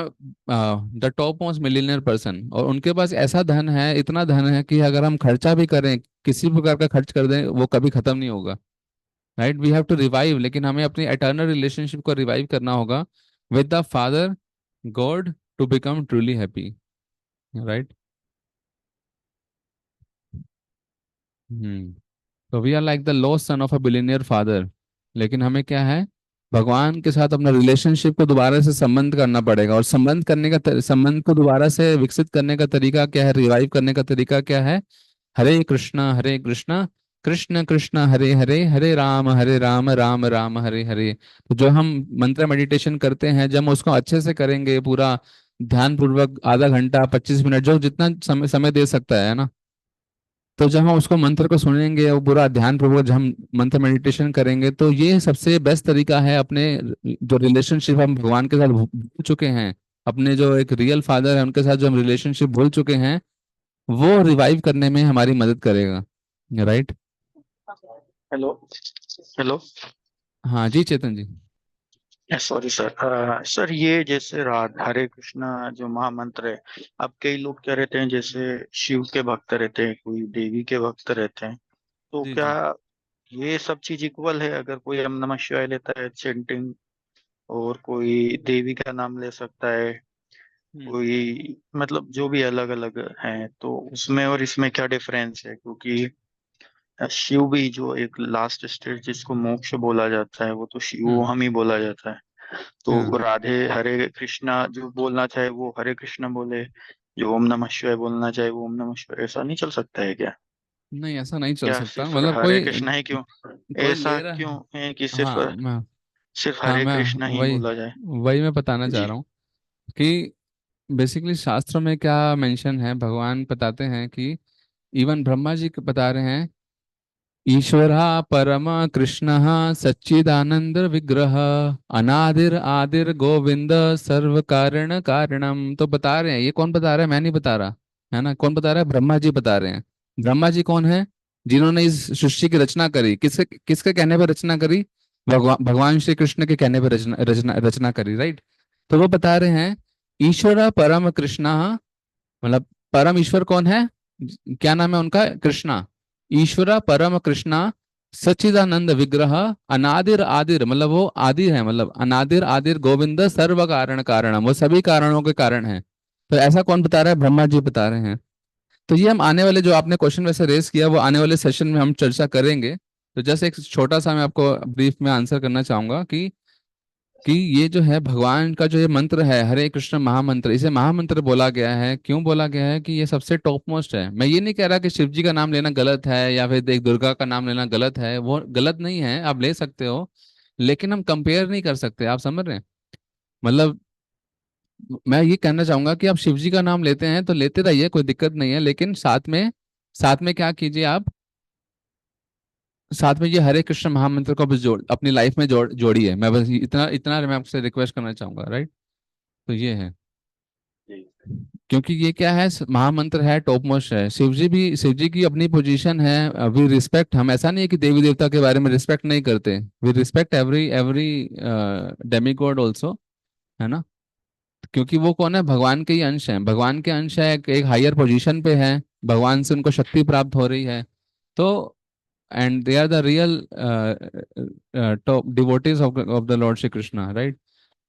the top most millionaire person. और उनके पास ऐसा धन है, इतना धन है कि अगर हम खर्चा भी करें, किसी प्रकार का खर्च कर दें, वो कभी खत्म नहीं होगा, right. We have to revive, लेकिन हमें अपनी एटर्नल रिलेशनशिप को रिवाइव करना होगा with the father god to become truly happy, right. Hmm. तो we are like the lost son of a billionaire father. लेकिन हमें क्या है? भगवान के साथ अपना रिलेशनशिप को दोबारा से संबंध करना पड़ेगा। और संबंध करने का संबंध को दोबारा से विकसित करने का तरीका क्या है? रिवाइव करने का तरीका क्या है? हरे कृष्णा कृष्ण कृष्ण हरे हरे, हरे राम राम राम हरे हरे। तो जो हम मंत्र मेडिटेशन करते हैं, जब हम उसको अच्छे से करेंगे, पूरा ध्यान पूर्वक, आधा घंटा 25 मिनट, जो जितना समय दे सकता है ना, तो जब हम उसको मंत्र को सुनेंगे और पूरा ध्यान पूर्वक जब हम मंत्र मेडिटेशन करेंगे, तो ये सबसे बेस्ट तरीका है अपने जो रिलेशनशिप हम भगवान के साथ भूल चुके हैं, अपने जो एक रियल फादर है उनके साथ जो हम रिलेशनशिप भूल चुके हैं, वो रिवाइव करने में हमारी मदद करेगा, राइट। हेलो। हेलो। हाँ जी Chetan ji. Sorry sir. Sir ये जैसे राध हरे कृष्णा जो महामंत्र है, अब कई लोग क्या रहते हैं, जैसे शिव के भक्त रहते हैं, कोई देवी के भक्त रहते हैं, तो जी क्या जी। ये सब चीज इक्वल है? अगर कोई ओम नमः शिवाय लेता है चैंटिंग, और कोई देवी का नाम ले सकता है, हम्म। कोई मतलब जो भी अलग अलग हैं, तो उसमें और इसमें क्या डिफरेंस है? क्योंकि शिव भी जो एक लास्ट स्टेज जिसको मोक्ष बोला जाता है, वो तो शिव हम्म। हम ही बोला जाता है। तो हाँ। राधे हरे कृष्णा जो बोलना चाहे वो हरे कृष्णा बोले, जो ओम नमः शिवाय बोलना चाहे वो ओम नमः शिवाय, ऐसा नहीं चल सकता है क्या? नहीं, ऐसा नहीं चल क्या सकता, सिर्फ मतलब हरे कोई कृष्णा ही क्यों? कोई ऐसा ले रहा क्यों है। है कि सिर्फ हाँ सिर्फ हाँ हरे मैं कृष्णा ही वही बोला जाए? वही मैं बताना चाह जी। रहा हूँ कि बेसिकली शास्त्रों में क्या मेंशन है, भगवान बताते हैं कि इवन ब्रह्मा जी बता रहे हैं, ईश्वरा परम कृष्ण सच्चिदानंद विग्रह अनादिर आदिर गोविंद सर्व कारण कारणम। तो बता रहे हैं, ये कौन बता रहा है? मैं नहीं बता रहा, है ना। कौन बता रहा है? ब्रह्मा जी बता रहे हैं। ब्रह्मा जी कौन है? जिन्होंने इस सृष्टि की रचना करी। किसके किसके कहने पर रचना करी? भगवान श्री कृष्ण के कहने पर रचना रचना रचना करी, राइट। तो वो बता रहे हैं ईश्वर परम कृष्णा, मतलब परम ईश्वर कौन है, क्या नाम है उनका, कृष्णा। ईश्वर परम कृष्णा सच्चिदानंद विग्रह अनादिर आदिर, मतलब वो आदि है, मतलब अनादिर आदिर गोविंद सर्व कारण कारणम, वो सभी कारणों के कारण है। तो ऐसा कौन बता रहा है, ब्रह्मा जी बता रहे हैं। तो ये हम आने वाले, जो आपने क्वेश्चन वैसे रेस किया, वो आने वाले सेशन में हम चर्चा करेंगे। तो जैसे एक छोटा सा मैं आपको ब्रीफ में आंसर करना चाहूंगा कि ये जो है भगवान का जो ये मंत्र है, हरे कृष्ण महामंत्र, इसे महामंत्र बोला गया है। क्यों बोला गया है कि ये सबसे टॉप मोस्ट है। मैं ये नहीं कह रहा कि शिव जी का नाम लेना गलत है या फिर देख दुर्गा का नाम लेना गलत है, वो गलत नहीं है, आप ले सकते हो। लेकिन हम कंपेयर नहीं कर सकते, आप समझ रहे हैं। मतलब मैं ये कहना चाहूंगा कि आप शिव जी का नाम लेते हैं तो लेते रहिए, कोई दिक्कत नहीं है, लेकिन साथ में क्या कीजिए आप, साथ में ये हरे कृष्ण महामंत्र को भी अपनी लाइफ में जोड़िए। मैं बस इतना इतना मैं आपसे रिक्वेस्ट करना चाहूंगा, राइट। तो ये है, क्योंकि ये क्या है, महामंत्र है, टॉप मोस्ट है। शिव जी की अपनी पोजीशन है, वी रिस्पेक्ट। हम ऐसा नहीं है कि देवी देवता के बारे में रिस्पेक्ट नहीं करते, we respect every every demigod also, है ना। क्योंकि वो कौन है, भगवान के ही अंश हैं, भगवान के अंश है, एक हायर पोजीशन पे है, भगवान से उनको शक्ति प्राप्त हो रही है। तो and they are the real top devotees of the lord Shri Krishna, right.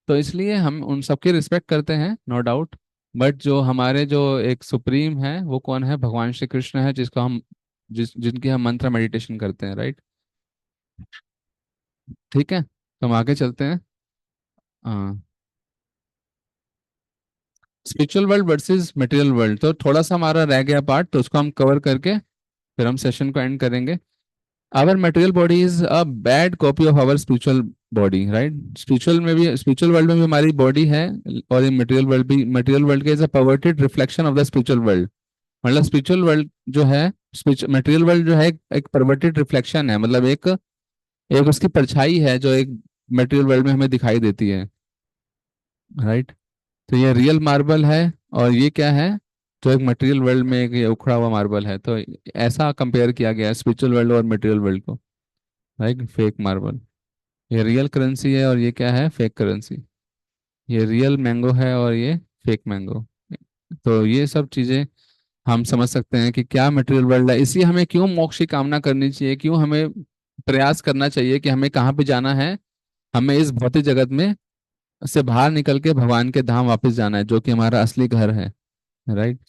तो इसलिए हम उन सबकी रिस्पेक्ट करते हैं, नो डाउट। बट जो हमारे जो एक सुप्रीम है वो कौन है, भगवान श्री कृष्ण है, जिसको हम जिनकी हम मंत्र मेडिटेशन करते हैं, राइट। ठीक है, तो हम आगे चलते हैं। Spiritual world versus material world, तो थोड़ा सा हमारा रह गया पार्ट, तो उसको हम कवर करके फिर हम सेशन को एंड करेंगे। Our material body is a bad copy of our spiritual body, right. Spiritual world में भी हमारी बॉडी है, और ये मटेरियल वर्ल्ड के is a perverted reflection of the spiritual world. मतलब स्पिरिचुअल वर्ल्ड जो है, मटेरियल वर्ल्ड जो है एक परवर्टेड रिफ्लेक्शन है, मतलब एक एक उसकी परछाई है जो एक मटेरियल वर्ल्ड में हमें दिखाई देती है, राइट। तो ये रियल मार्बल है, और ये क्या है, तो एक मटेरियल वर्ल्ड में एक ये उखड़ा हुआ मार्बल है। तो ऐसा कंपेयर किया गया है स्पिरिचुअल वर्ल्ड और मटेरियल वर्ल्ड को, राइट। फेक मार्बल, ये रियल करेंसी है, और ये क्या है, फेक करेंसी। ये रियल मैंगो है और ये फेक मैंगो। तो ये सब चीजें हम समझ सकते हैं कि क्या मटेरियल वर्ल्ड है। इसलिए हमें क्यों मोक्ष की कामना करनी चाहिए, क्यों हमें प्रयास करना चाहिए कि हमें कहाँ पे जाना है, हमें इस भौतिक जगत में से बाहर निकल के भगवान के धाम वापस जाना है, जो कि हमारा असली घर है, right.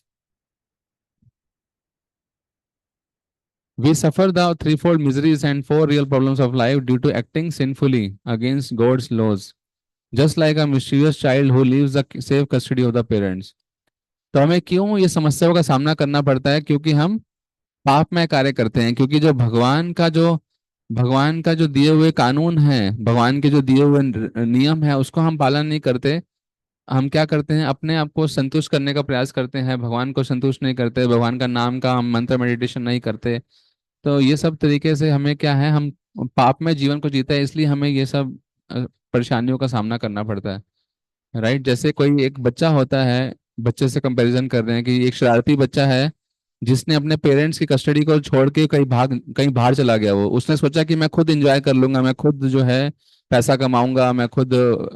We suffer the threefold miseries and four real problems of life due to acting sinfully against God's laws, just like a mischievous child who leaves the safe custody of the parents. तो हमें क्यों ये समस्याओं का सामना करना पड़ता है, क्योंकि हम पापमय कार्य करते हैं। क्योंकि जो भगवान का जो दिए हुए कानून है, भगवान के जो दिए हुए नियम है, उसको हम पालन नहीं करते। हम क्या करते हैं, अपने आप को संतुष्ट करने का प्रयास करते हैं, भगवान को संतुष्ट नहीं करते, भगवान का नाम का हम मंत्र मेडिटेशन नहीं करते। तो ये सब तरीके से हमें क्या है, हम पाप में जीवन को जीते हैं, इसलिए हमें ये सब परेशानियों का सामना करना पड़ता है, राइट। जैसे कोई एक बच्चा होता है, बच्चे से कंपैरिजन कर रहे हैं कि एक शरारती बच्चा है जिसने अपने पेरेंट्स की कस्टडी को छोड़ के कहीं बाहर चला गया। वो उसने सोचा कि मैं खुद एंजॉय कर लूंगा, मैं खुद जो है पैसा कमाऊंगा, मैं खुद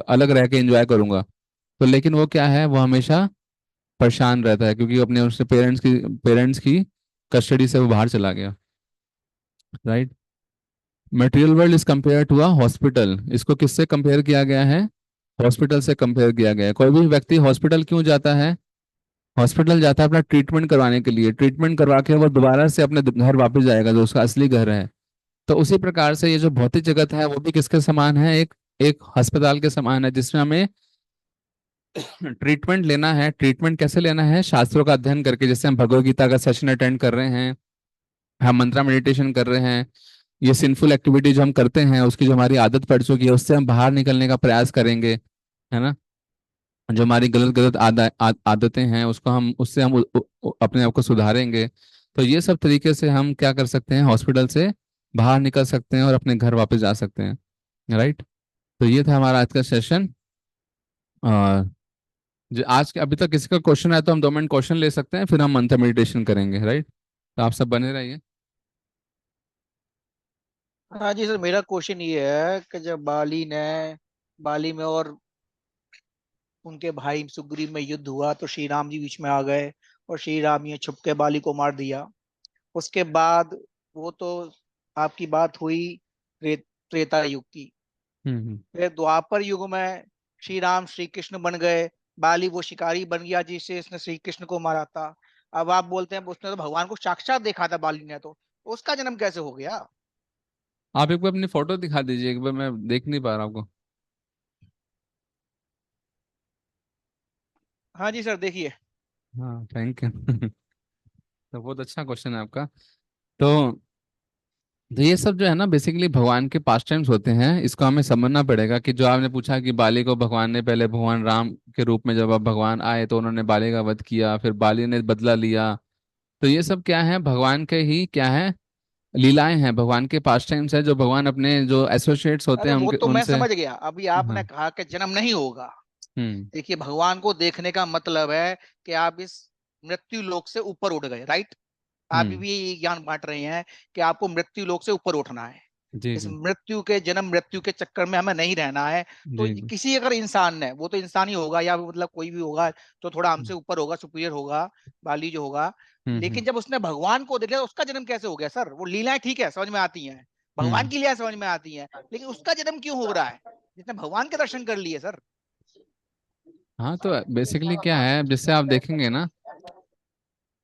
अलग रह के एंजॉय करूंगा। तो लेकिन वो क्या है, वो हमेशा परेशान रहता है, क्योंकि अपने उसने पेरेंट्स की कस्टडी से वो बाहर चला गया, right. Material world is compare to a hospital, इसको किससे कंपेयर किया गया है, हॉस्पिटल से कंपेयर किया गया है। कोई भी व्यक्ति हॉस्पिटल क्यों जाता है, हॉस्पिटल जाता है अपना ट्रीटमेंट करवाने के लिए, ट्रीटमेंट करवा के वो दोबारा से अपने घर वापस जाएगा, जो उसका असली घर है। तो उसी प्रकार से ये जो भौतिक जगत है वो भी किसके समान है, एक एक अस्पताल के समान है, जिसमें हमें ट्रीटमेंट लेना है। ट्रीटमेंट कैसे लेना है, शास्त्रों का अध्ययन करके, जैसे हम भगवत गीता का सेशन अटेंड कर रहे हैं, हम मंत्रा मेडिटेशन कर रहे हैं, ये सिंफुल एक्टिविटी जो हम करते हैं उसकी जो हमारी आदत पड़ चुकी है उससे हम बाहर निकलने का प्रयास करेंगे, है ना। जो हमारी गलत गलत आदतें हैं उसको हम उससे हम अपने आप को सुधारेंगे। तो ये सब तरीके से हम क्या कर सकते हैं, हॉस्पिटल से बाहर निकल सकते हैं और अपने घर वापस जा सकते हैं, राइट। तो ये था हमारा आज का सेशन। और जो आज के अभी तक किसी का क्वेश्चन है तो हम 2 मिनट क्वेश्चन ले सकते हैं, फिर हम मंत्र मेडिटेशन करेंगे, राइट। तो आप सब बने रहिए। हाँ जी सर, मेरा क्वेश्चन ये है कि जब बाली में और उनके भाई सुग्रीव में युद्ध हुआ तो श्री राम जी बीच में आ गए और श्री राम ये छुप के बाली को मार दिया। उसके बाद वो तो आपकी बात हुई त्रेता युग की। हम्म। फिर द्वापर युग में श्री राम श्री कृष्ण बन गए, बाली वो शिकारी बन गया जिससे इसने श्री कृष्ण को मारा था। अब आप बोलते हैं उसने तो भगवान को साक्षात देखा था बाली ने, तो उसका जन्म कैसे हो गया? आप एक बार अपनी फोटो दिखा दीजिए, एक बार मैं देख नहीं पा रहा आपको। हाँ जी सर, देखिए। हाँ, थैंक यू। तो बहुत अच्छा क्वेश्चन है आपका। तो ये सब जो है ना बेसिकली भगवान के पास टाइम्स होते हैं, इसको हमें समझना पड़ेगा कि जो आपने पूछा कि बाली को भगवान ने पहले भगवान राम के रूप में जब अब भगवान आए तो उन्होंने बाली का वध किया, फिर बाली ने बदला लिया। तो ये सब क्या है, भगवान के ही क्या है, लीलाएं हैं, भगवान के पास टाइम्स है, जो भगवान अपने जो एसोसिएट्स होते अरे हैं वो उनके तो मैं उनसे। समझ गया, अभी आपने हाँ। कहा कि जन्म नहीं होगा। हम्म। देखिए, भगवान को देखने का मतलब है कि आप इस मृत्यु लोक से ऊपर उठ गए, राइट? आप हम्म। भी ये ज्ञान बांट रहे हैं कि आपको मृत्यु लोक से ऊपर उठना है। जी इस जी। जन्म मृत्यु के चक्कर में हमें नहीं रहना है। तो जी जी। किसी अगर इंसान ने, वो तो इंसान ही होगा या मतलब कोई भी होगा तो थोड़ा हमसे ऊपर होगा, सुपीरियर होगा, बाली जो होगा। हम्म। लेकिन जब उसने भगवान को देखा, उसका जन्म कैसे हो गया सर? वो लीलाएं ठीक है, समझ में आती हैं, भगवान हम्म। की लीलाएं समझ में आती हैं, लेकिन उसका जन्म क्यों हो रहा है जिसने भगवान के दर्शन कर लिए सर? हाँ, तो बेसिकली क्या है, जिससे आप देखेंगे ना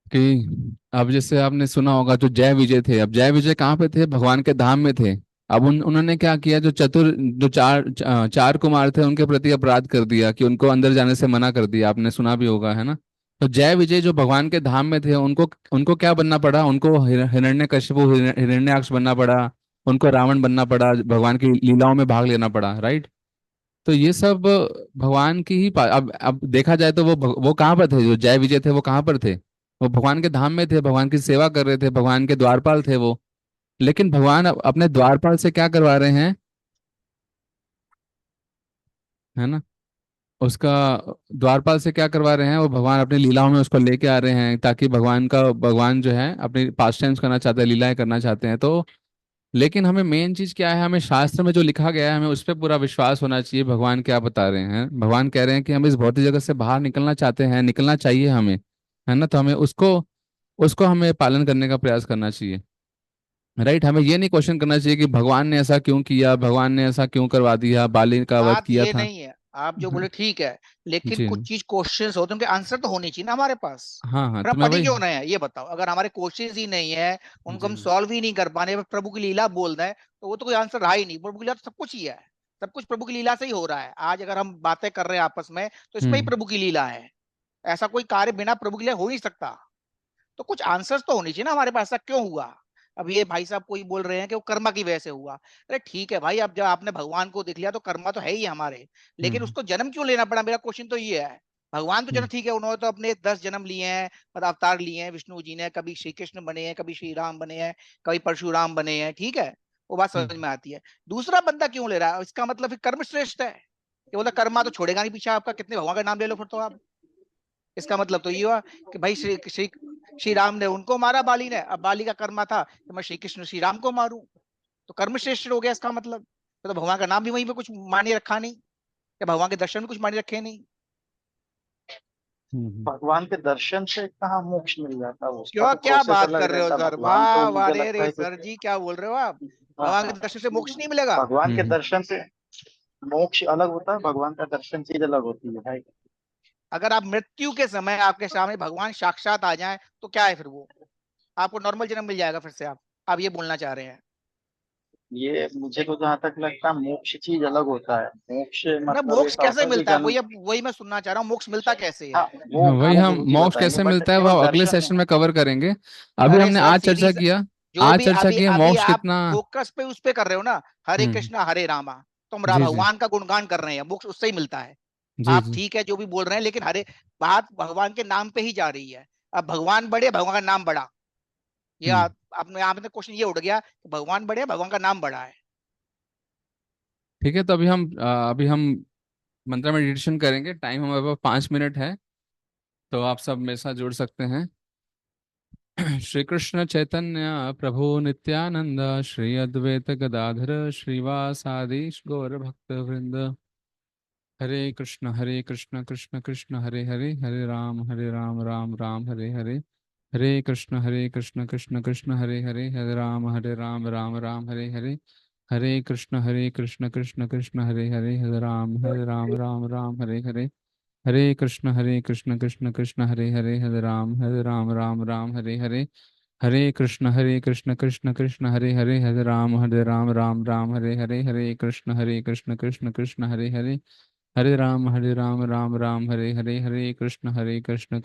कि अब जैसे आपने सुना होगा जो जय विजय थे, अब जय विजय कहाँ पे थे, भगवान के धाम में थे। अब उन्होंने क्या किया, जो जो चार कुमार थे उनके प्रति अपराध कर दिया कि उनको अंदर जाने से मना कर दिया, आपने सुना भी होगा, है ना। तो जय विजय जो भगवान के धाम में थे, उनको उनको क्या बनना पड़ा, उनको हिरण्यकशिपु हिरण्याक्ष बनना पड़ा, उनको रावण बनना पड़ा, भगवान की लीलाओं में भाग लेना पड़ा, राइट। तो ये सब भगवान की ही अब देखा जाए तो वो कहाँ पर थे, जो जय विजय थे वो कहाँ पर थे, वो भगवान के धाम में थे, भगवान की सेवा कर रहे थे, भगवान के द्वारपाल थे वो। लेकिन भगवान अपने द्वारपाल से क्या करवा रहे हैं, है ना, उसका द्वारपाल से क्या करवा रहे हैं, वो भगवान अपनी लीलाओं में उसको लेके आ रहे हैं, ताकि भगवान जो है अपनी पास टाइम्स करना चाहते हैं, लीलाएं करना चाहते हैं। तो लेकिन हमें मेन चीज क्या है, हमें शास्त्र में जो लिखा गया है हमें उस पर पूरा विश्वास होना चाहिए। भगवान क्या बता रहे हैं, भगवान कह रहे हैं कि हम इस भौतिक जगत से बाहर निकलना चाहते हैं, निकलना चाहिए हमें, है ना। तो हमें उसको उसको हमें पालन करने का प्रयास करना चाहिए, राइट। हमें ये नहीं क्वेश्चन करना चाहिए कि भगवान ने ऐसा क्यों किया, भगवान ने ऐसा क्यों करवा दिया, बाली का वध बात किया ये था। नहीं है, आप जो हाँ बोले ठीक है, लेकिन जी। कुछ चीज क्वेश्चंस होते हैं, उनके आंसर तो होने चाहिए ना हमारे पास। हाँ हाँ, पर हम तो मैं पढ़ ही वही। क्यों रहे हैं ये बताओ? अगर हमारे क्वेश्चंस ही नहीं है, उनको जी। हम सॉल्व ही नहीं कर पाने, बस प्रभु की लीला बोल रहे हैं, तो वो तो कोई आंसर रहा ही नहीं। प्रभु की लीला तो सब कुछ ही है, सब कुछ प्रभु की लीला से ही हो रहा है। आज अगर हम बातें कर रहे हैं आपस में, तो इसमें ही हम्म। प्रभु की लीला है। ऐसा कोई कार्य बिना प्रभु की लीला हो नहीं सकता। तो कुछ आंसर्स तो होनी चाहिए ना हमारे पास, ऐसा क्यों हुआ? अब ये भाई साहब कोई बोल रहे हैं कि वो कर्मा की वजह से हुआ। अरे ठीक है भाई, अब जब आपने भगवान को देख लिया तो कर्मा तो है ही हमारे, लेकिन हम्म। उसको जन्म क्यों लेना पड़ा? मेरा क्वेश्चन तो ये है। भगवान तो चलो हम्म। ठीक है, उन्होंने तो अपने 10 जन्म लिए हैं, मतलब अवतार लिए हैं, विष्णु जी ने कभी श्री कृष्ण बने हैं, कभी श्री राम बने हैं, कभी परशुराम बने हैं, ठीक है, वो बात समझ हम्म। में आती है। दूसरा बंदा क्यों ले रहा है? इसका मतलब फिर कर्म श्रेष्ठ है कि बोला कर्मा तो छोड़ेगा नहीं पीछे आपका, कितने भगवान का नाम ले लो फिर तो आप। इसका मतलब तो ये हुआ कि भाई श्री श्री श्री राम ने उनको मारा बाली ने, अब बाली का कर्म था कि मैं श्री कृष्ण श्री राम को मारूं, तो कर्म श्रेष्ठ हो गया इसका मतलब। तो भगवान का नाम भी वहीं पे कुछ मायने रखा नहीं, या भगवान के दर्शन में कुछ मायने रखे नहीं। हम्म। भगवान के दर्शन से कहाँ मोक्ष मिल जाता है, उसका क्यों, तो क्या प्रोसेस बात अलग कर रहे हो रहता है। सर? भगवान तो वाह वाह, मुझे रे लगता रे है कि सर जी, क्या बोल रहे हो आप? हाँ भगवान हाँ, के दर्शन से मोक्ष नहीं मिलेगा? भगवान के हम्म। दर्शन से मोक्ष अलग होता है, भगवान का दर्शन चीज अलग होती है भाई। अगर आप मृत्यु के समय आपके सामने भगवान साक्षात आ जाए तो क्या है फिर? वो आपको नॉर्मल जन्म मिल जाएगा फिर से? आप ये बोलना चाह रहे हैं? ये मुझे तो जहाँ तक लगता है मोक्ष चीज अलग होता है। मोक्ष ना, मतलब मोक्ष ऐसा होता कैसे है कि मिलता है? जन्म, वही मैं सुनना चाह रहा हूँ, मोक्ष मिलता कैसे हाँ है? वो हाँ, वही वो हम गुरुजी मोक्ष बताएंगे, कैसे बट मिलता है वो केवल अगले दर्शन नहीं। सेशन में कवर करेंगे। अभी अरे हमने सर आज सीधी चर्चा किया, जो आज भी चर्चा अभी की है अभी मोक्ष आप कितना। फोकस पे उस पे कर रहे हो ना, हरे हम्म। कृष्णा हरे रामा, तुम जी जी। भगवान का गुणगान कर रहे हैं, मोक्ष उससे ही मिलता है। जी आप जी। ठीक है जो भी बोल रहे हैं, लेकिन हरे बात भगवान के नाम पे ही जा रही है। अब भगवान बड़े, भगवान का नाम बड़ा, ये हम्म। आपने आपने क्वेश्चन ये उठ गया कि भगवान बड़े, भगवान का नाम बड़ा है। ठीक है, तो अभी हम मंत्र मेडिटेशन करेंगे, टाइम हमारे पास 5 मिनट है, तो आप सब मेरे साथ जुड़ सकते हैं। श्री कृष्ण चैतन्य प्रभु नित्यानंद श्री अद्वैत गदाधर श्रीवासादि गौर भक्त वृंद। हरे कृष्ण कृष्ण कृष्ण हरे हरे, हरे राम राम राम हरे हरे। हरे कृष्ण कृष्ण कृष्ण हरे हरे, हरे राम राम राम हरे हरे। हरे कृष्ण कृष्ण कृष्ण हरे हरे, हरे राम राम राम हरे हरे। हरे कृष्ण कृष्ण कृष्ण हरे हरे, हरे राम राम राम हरे हरे। हरे कृष्ण कृष्ण कृष्ण हरे हरे, हरे राम राम राम हरे हरे। हरे कृष्ण कृष्ण कृष्ण हरे हरे, हरे राम राम राम हरे हरे। हरे कृष्ण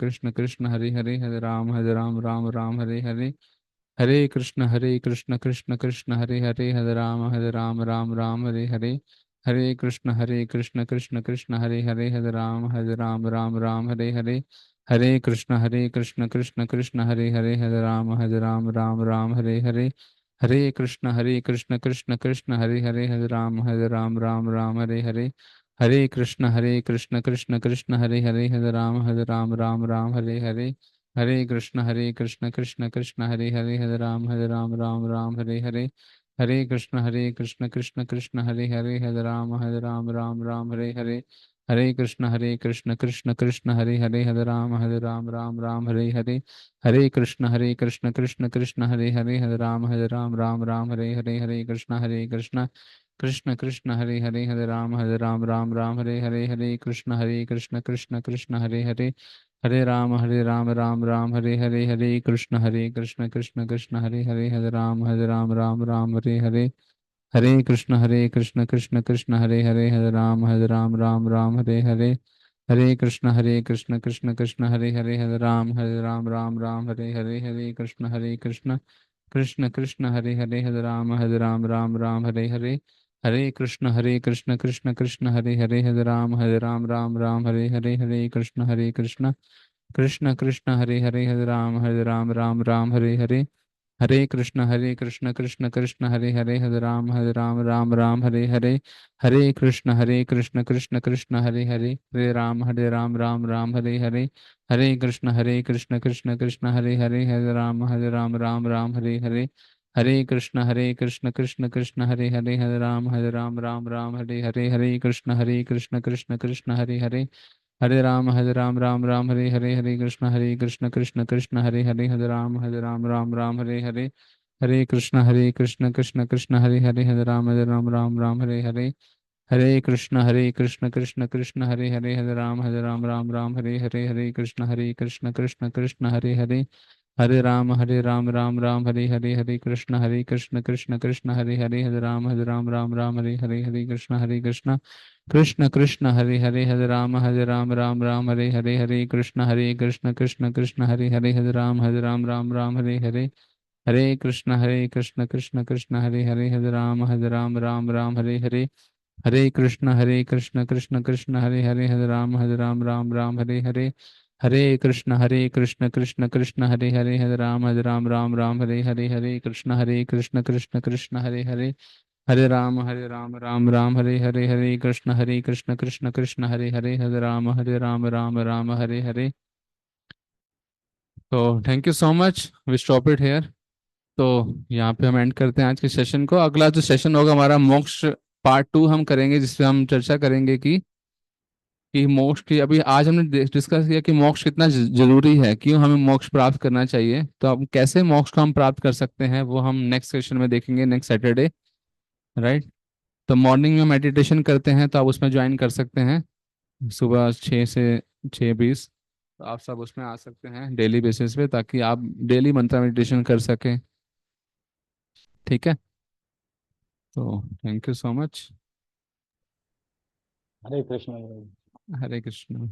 कृष्ण कृष्ण हरे हरे, हरे राम राम राम हरे हरे। हरे कृष्ण कृष्ण कृष्ण हरे हरे, हरे राम राम राम हरे हरे। हरे कृष्ण कृष्ण कृष्ण हरे हरे, हरे राम राम राम हरे हरे। हरे कृष्ण कृष्ण कृष्ण हरे हरे, हरे राम राम राम हरे हरे। हरे कृष्ण कृष्ण कृष्ण हरे हरे, हरे राम राम राम हरे हरे। हरे कृष्ण कृष्ण कृष्ण हरे हरे, हरे राम राम राम हरे हरे। हरे कृष्ण कृष्ण कृष्ण हरे हरे, हरे राम राम राम हरे हरे। हरे कृष्ण कृष्ण कृष्ण हरे हरे, हरे राम राम राम हरे हरे। हरे कृष्ण कृष्ण कृष्ण हरे हरे, हरे राम राम राम हरे हरे। हरे कृष्ण कृष्ण कृष्ण हरे हरे, हरे राम राम राम हरे हरे। हरे कृष्ण कृष्ण कृष्ण हरे हरे, हरे राम राम राम हरे हरे। हरे कृष्ण कृष्ण कृष्ण हरे हरे, हरे राम राम राम हरे हरे। हरे कृष्ण कृष्ण कृष्ण हरे हरे, हरे राम राम राम हरे हरे। हरे कृष्ण कृष्ण कृष्ण हरे हरे, हरे राम राम राम हरे हरे। हरे कृष्ण कृष्ण कृष्ण हरे हरे, हरे राम राम राम हरे हरे। हरे कृष्ण कृष्ण कृष्ण हरे हरे, हरे राम राम राम हरे हरे। हरे कृष्ण कृष्ण कृष्ण हरे हरे, हरे राम राम राम हरे हरे। हरे कृष्ण कृष्ण कृष्ण हरे हरे, हरे राम राम राम हरे हरे। हरे कृष्ण कृष्ण कृष्ण हरे हरे, हरे राम राम राम हरे हरे। हरे कृष्ण कृष्ण कृष्ण हरे हरे, हरे राम राम राम हरे हरे। हरे कृष्ण कृष्ण कृष्ण हरे हरे, हरे राम राम राम हरे हरे। हरे कृष्ण कृष्ण कृष्ण हरे हरे, हरे राम राम राम हरे हरे। हरे कृष्ण कृष्ण कृष्ण हरे हरे, हरे राम राम राम हरे हरे। हरे कृष्ण कृष्ण कृष्ण हरे हरे, हरे राम राम राम हरे हरे। हरे कृष्ण कृष्ण कृष्ण हरे हरे, हरे राम राम राम हरे हरे। हरे कृष्ण कृष्ण कृष्ण हरे हरे, हरे राम राम राम हरे हरे। हरे कृष्ण कृष्ण कृष्ण हरे हरे, हरे राम राम राम हरे हरे। हरे कृष्ण कृष्ण कृष्ण हरे हरे, हरे राम राम राम हरे हरे। हरे कृष्ण कृष्ण कृष्ण हरे हरे, हरे राम राम राम हरे हरे। हरे कृष्ण कृष्ण कृष्ण हरे हरे, हरे राम राम राम हरे हरे। हरे कृष्ण कृष्ण कृष्ण हरे हरे, हरे राम राम राम हरे हरे। हरे कृष्ण कृष्ण कृष्ण हरे हरे, हरे राम राम राम हरे हरे। हरे कृष्ण कृष्ण कृष्ण हरे हरे, हरे राम राम राम हरे हरे। हरे कृष्ण कृष्ण हरे हरे, हरे राम राम राम हरे हरे। हरे कृष्ण कृष्ण कृष्ण हरे हरे, हरे राम राम राम हरे हरे। तो thank you so much, we stop it here. तो यहाँ पे हम एंड करते हैं आज के सेशन को। अगला जो सेशन होगा हमारा मोक्ष पार्ट 2 हम करेंगे, जिसमें हम चर्चा करेंगे कि मोक्ष की, अभी आज हमने डिस्कस किया कि मोक्ष कितना जरूरी है, क्यों हमें मोक्ष प्राप्त करना चाहिए। तो अब कैसे मोक्ष को हम प्राप्त कर सकते हैं वो हम नेक्स्ट सेशन में देखेंगे, नेक्स्ट सैटरडे, राइट। तो मॉर्निंग में मेडिटेशन करते हैं, तो आप उसमें ज्वाइन कर सकते हैं, सुबह 6 से 6:20। तो आप सब उसमें आ सकते हैं डेली बेसिस पे, ताकि आप डेली मंत्र मेडिटेशन कर सकें, ठीक है। तो thank you so much. Hare Krishna. Hare Krishna.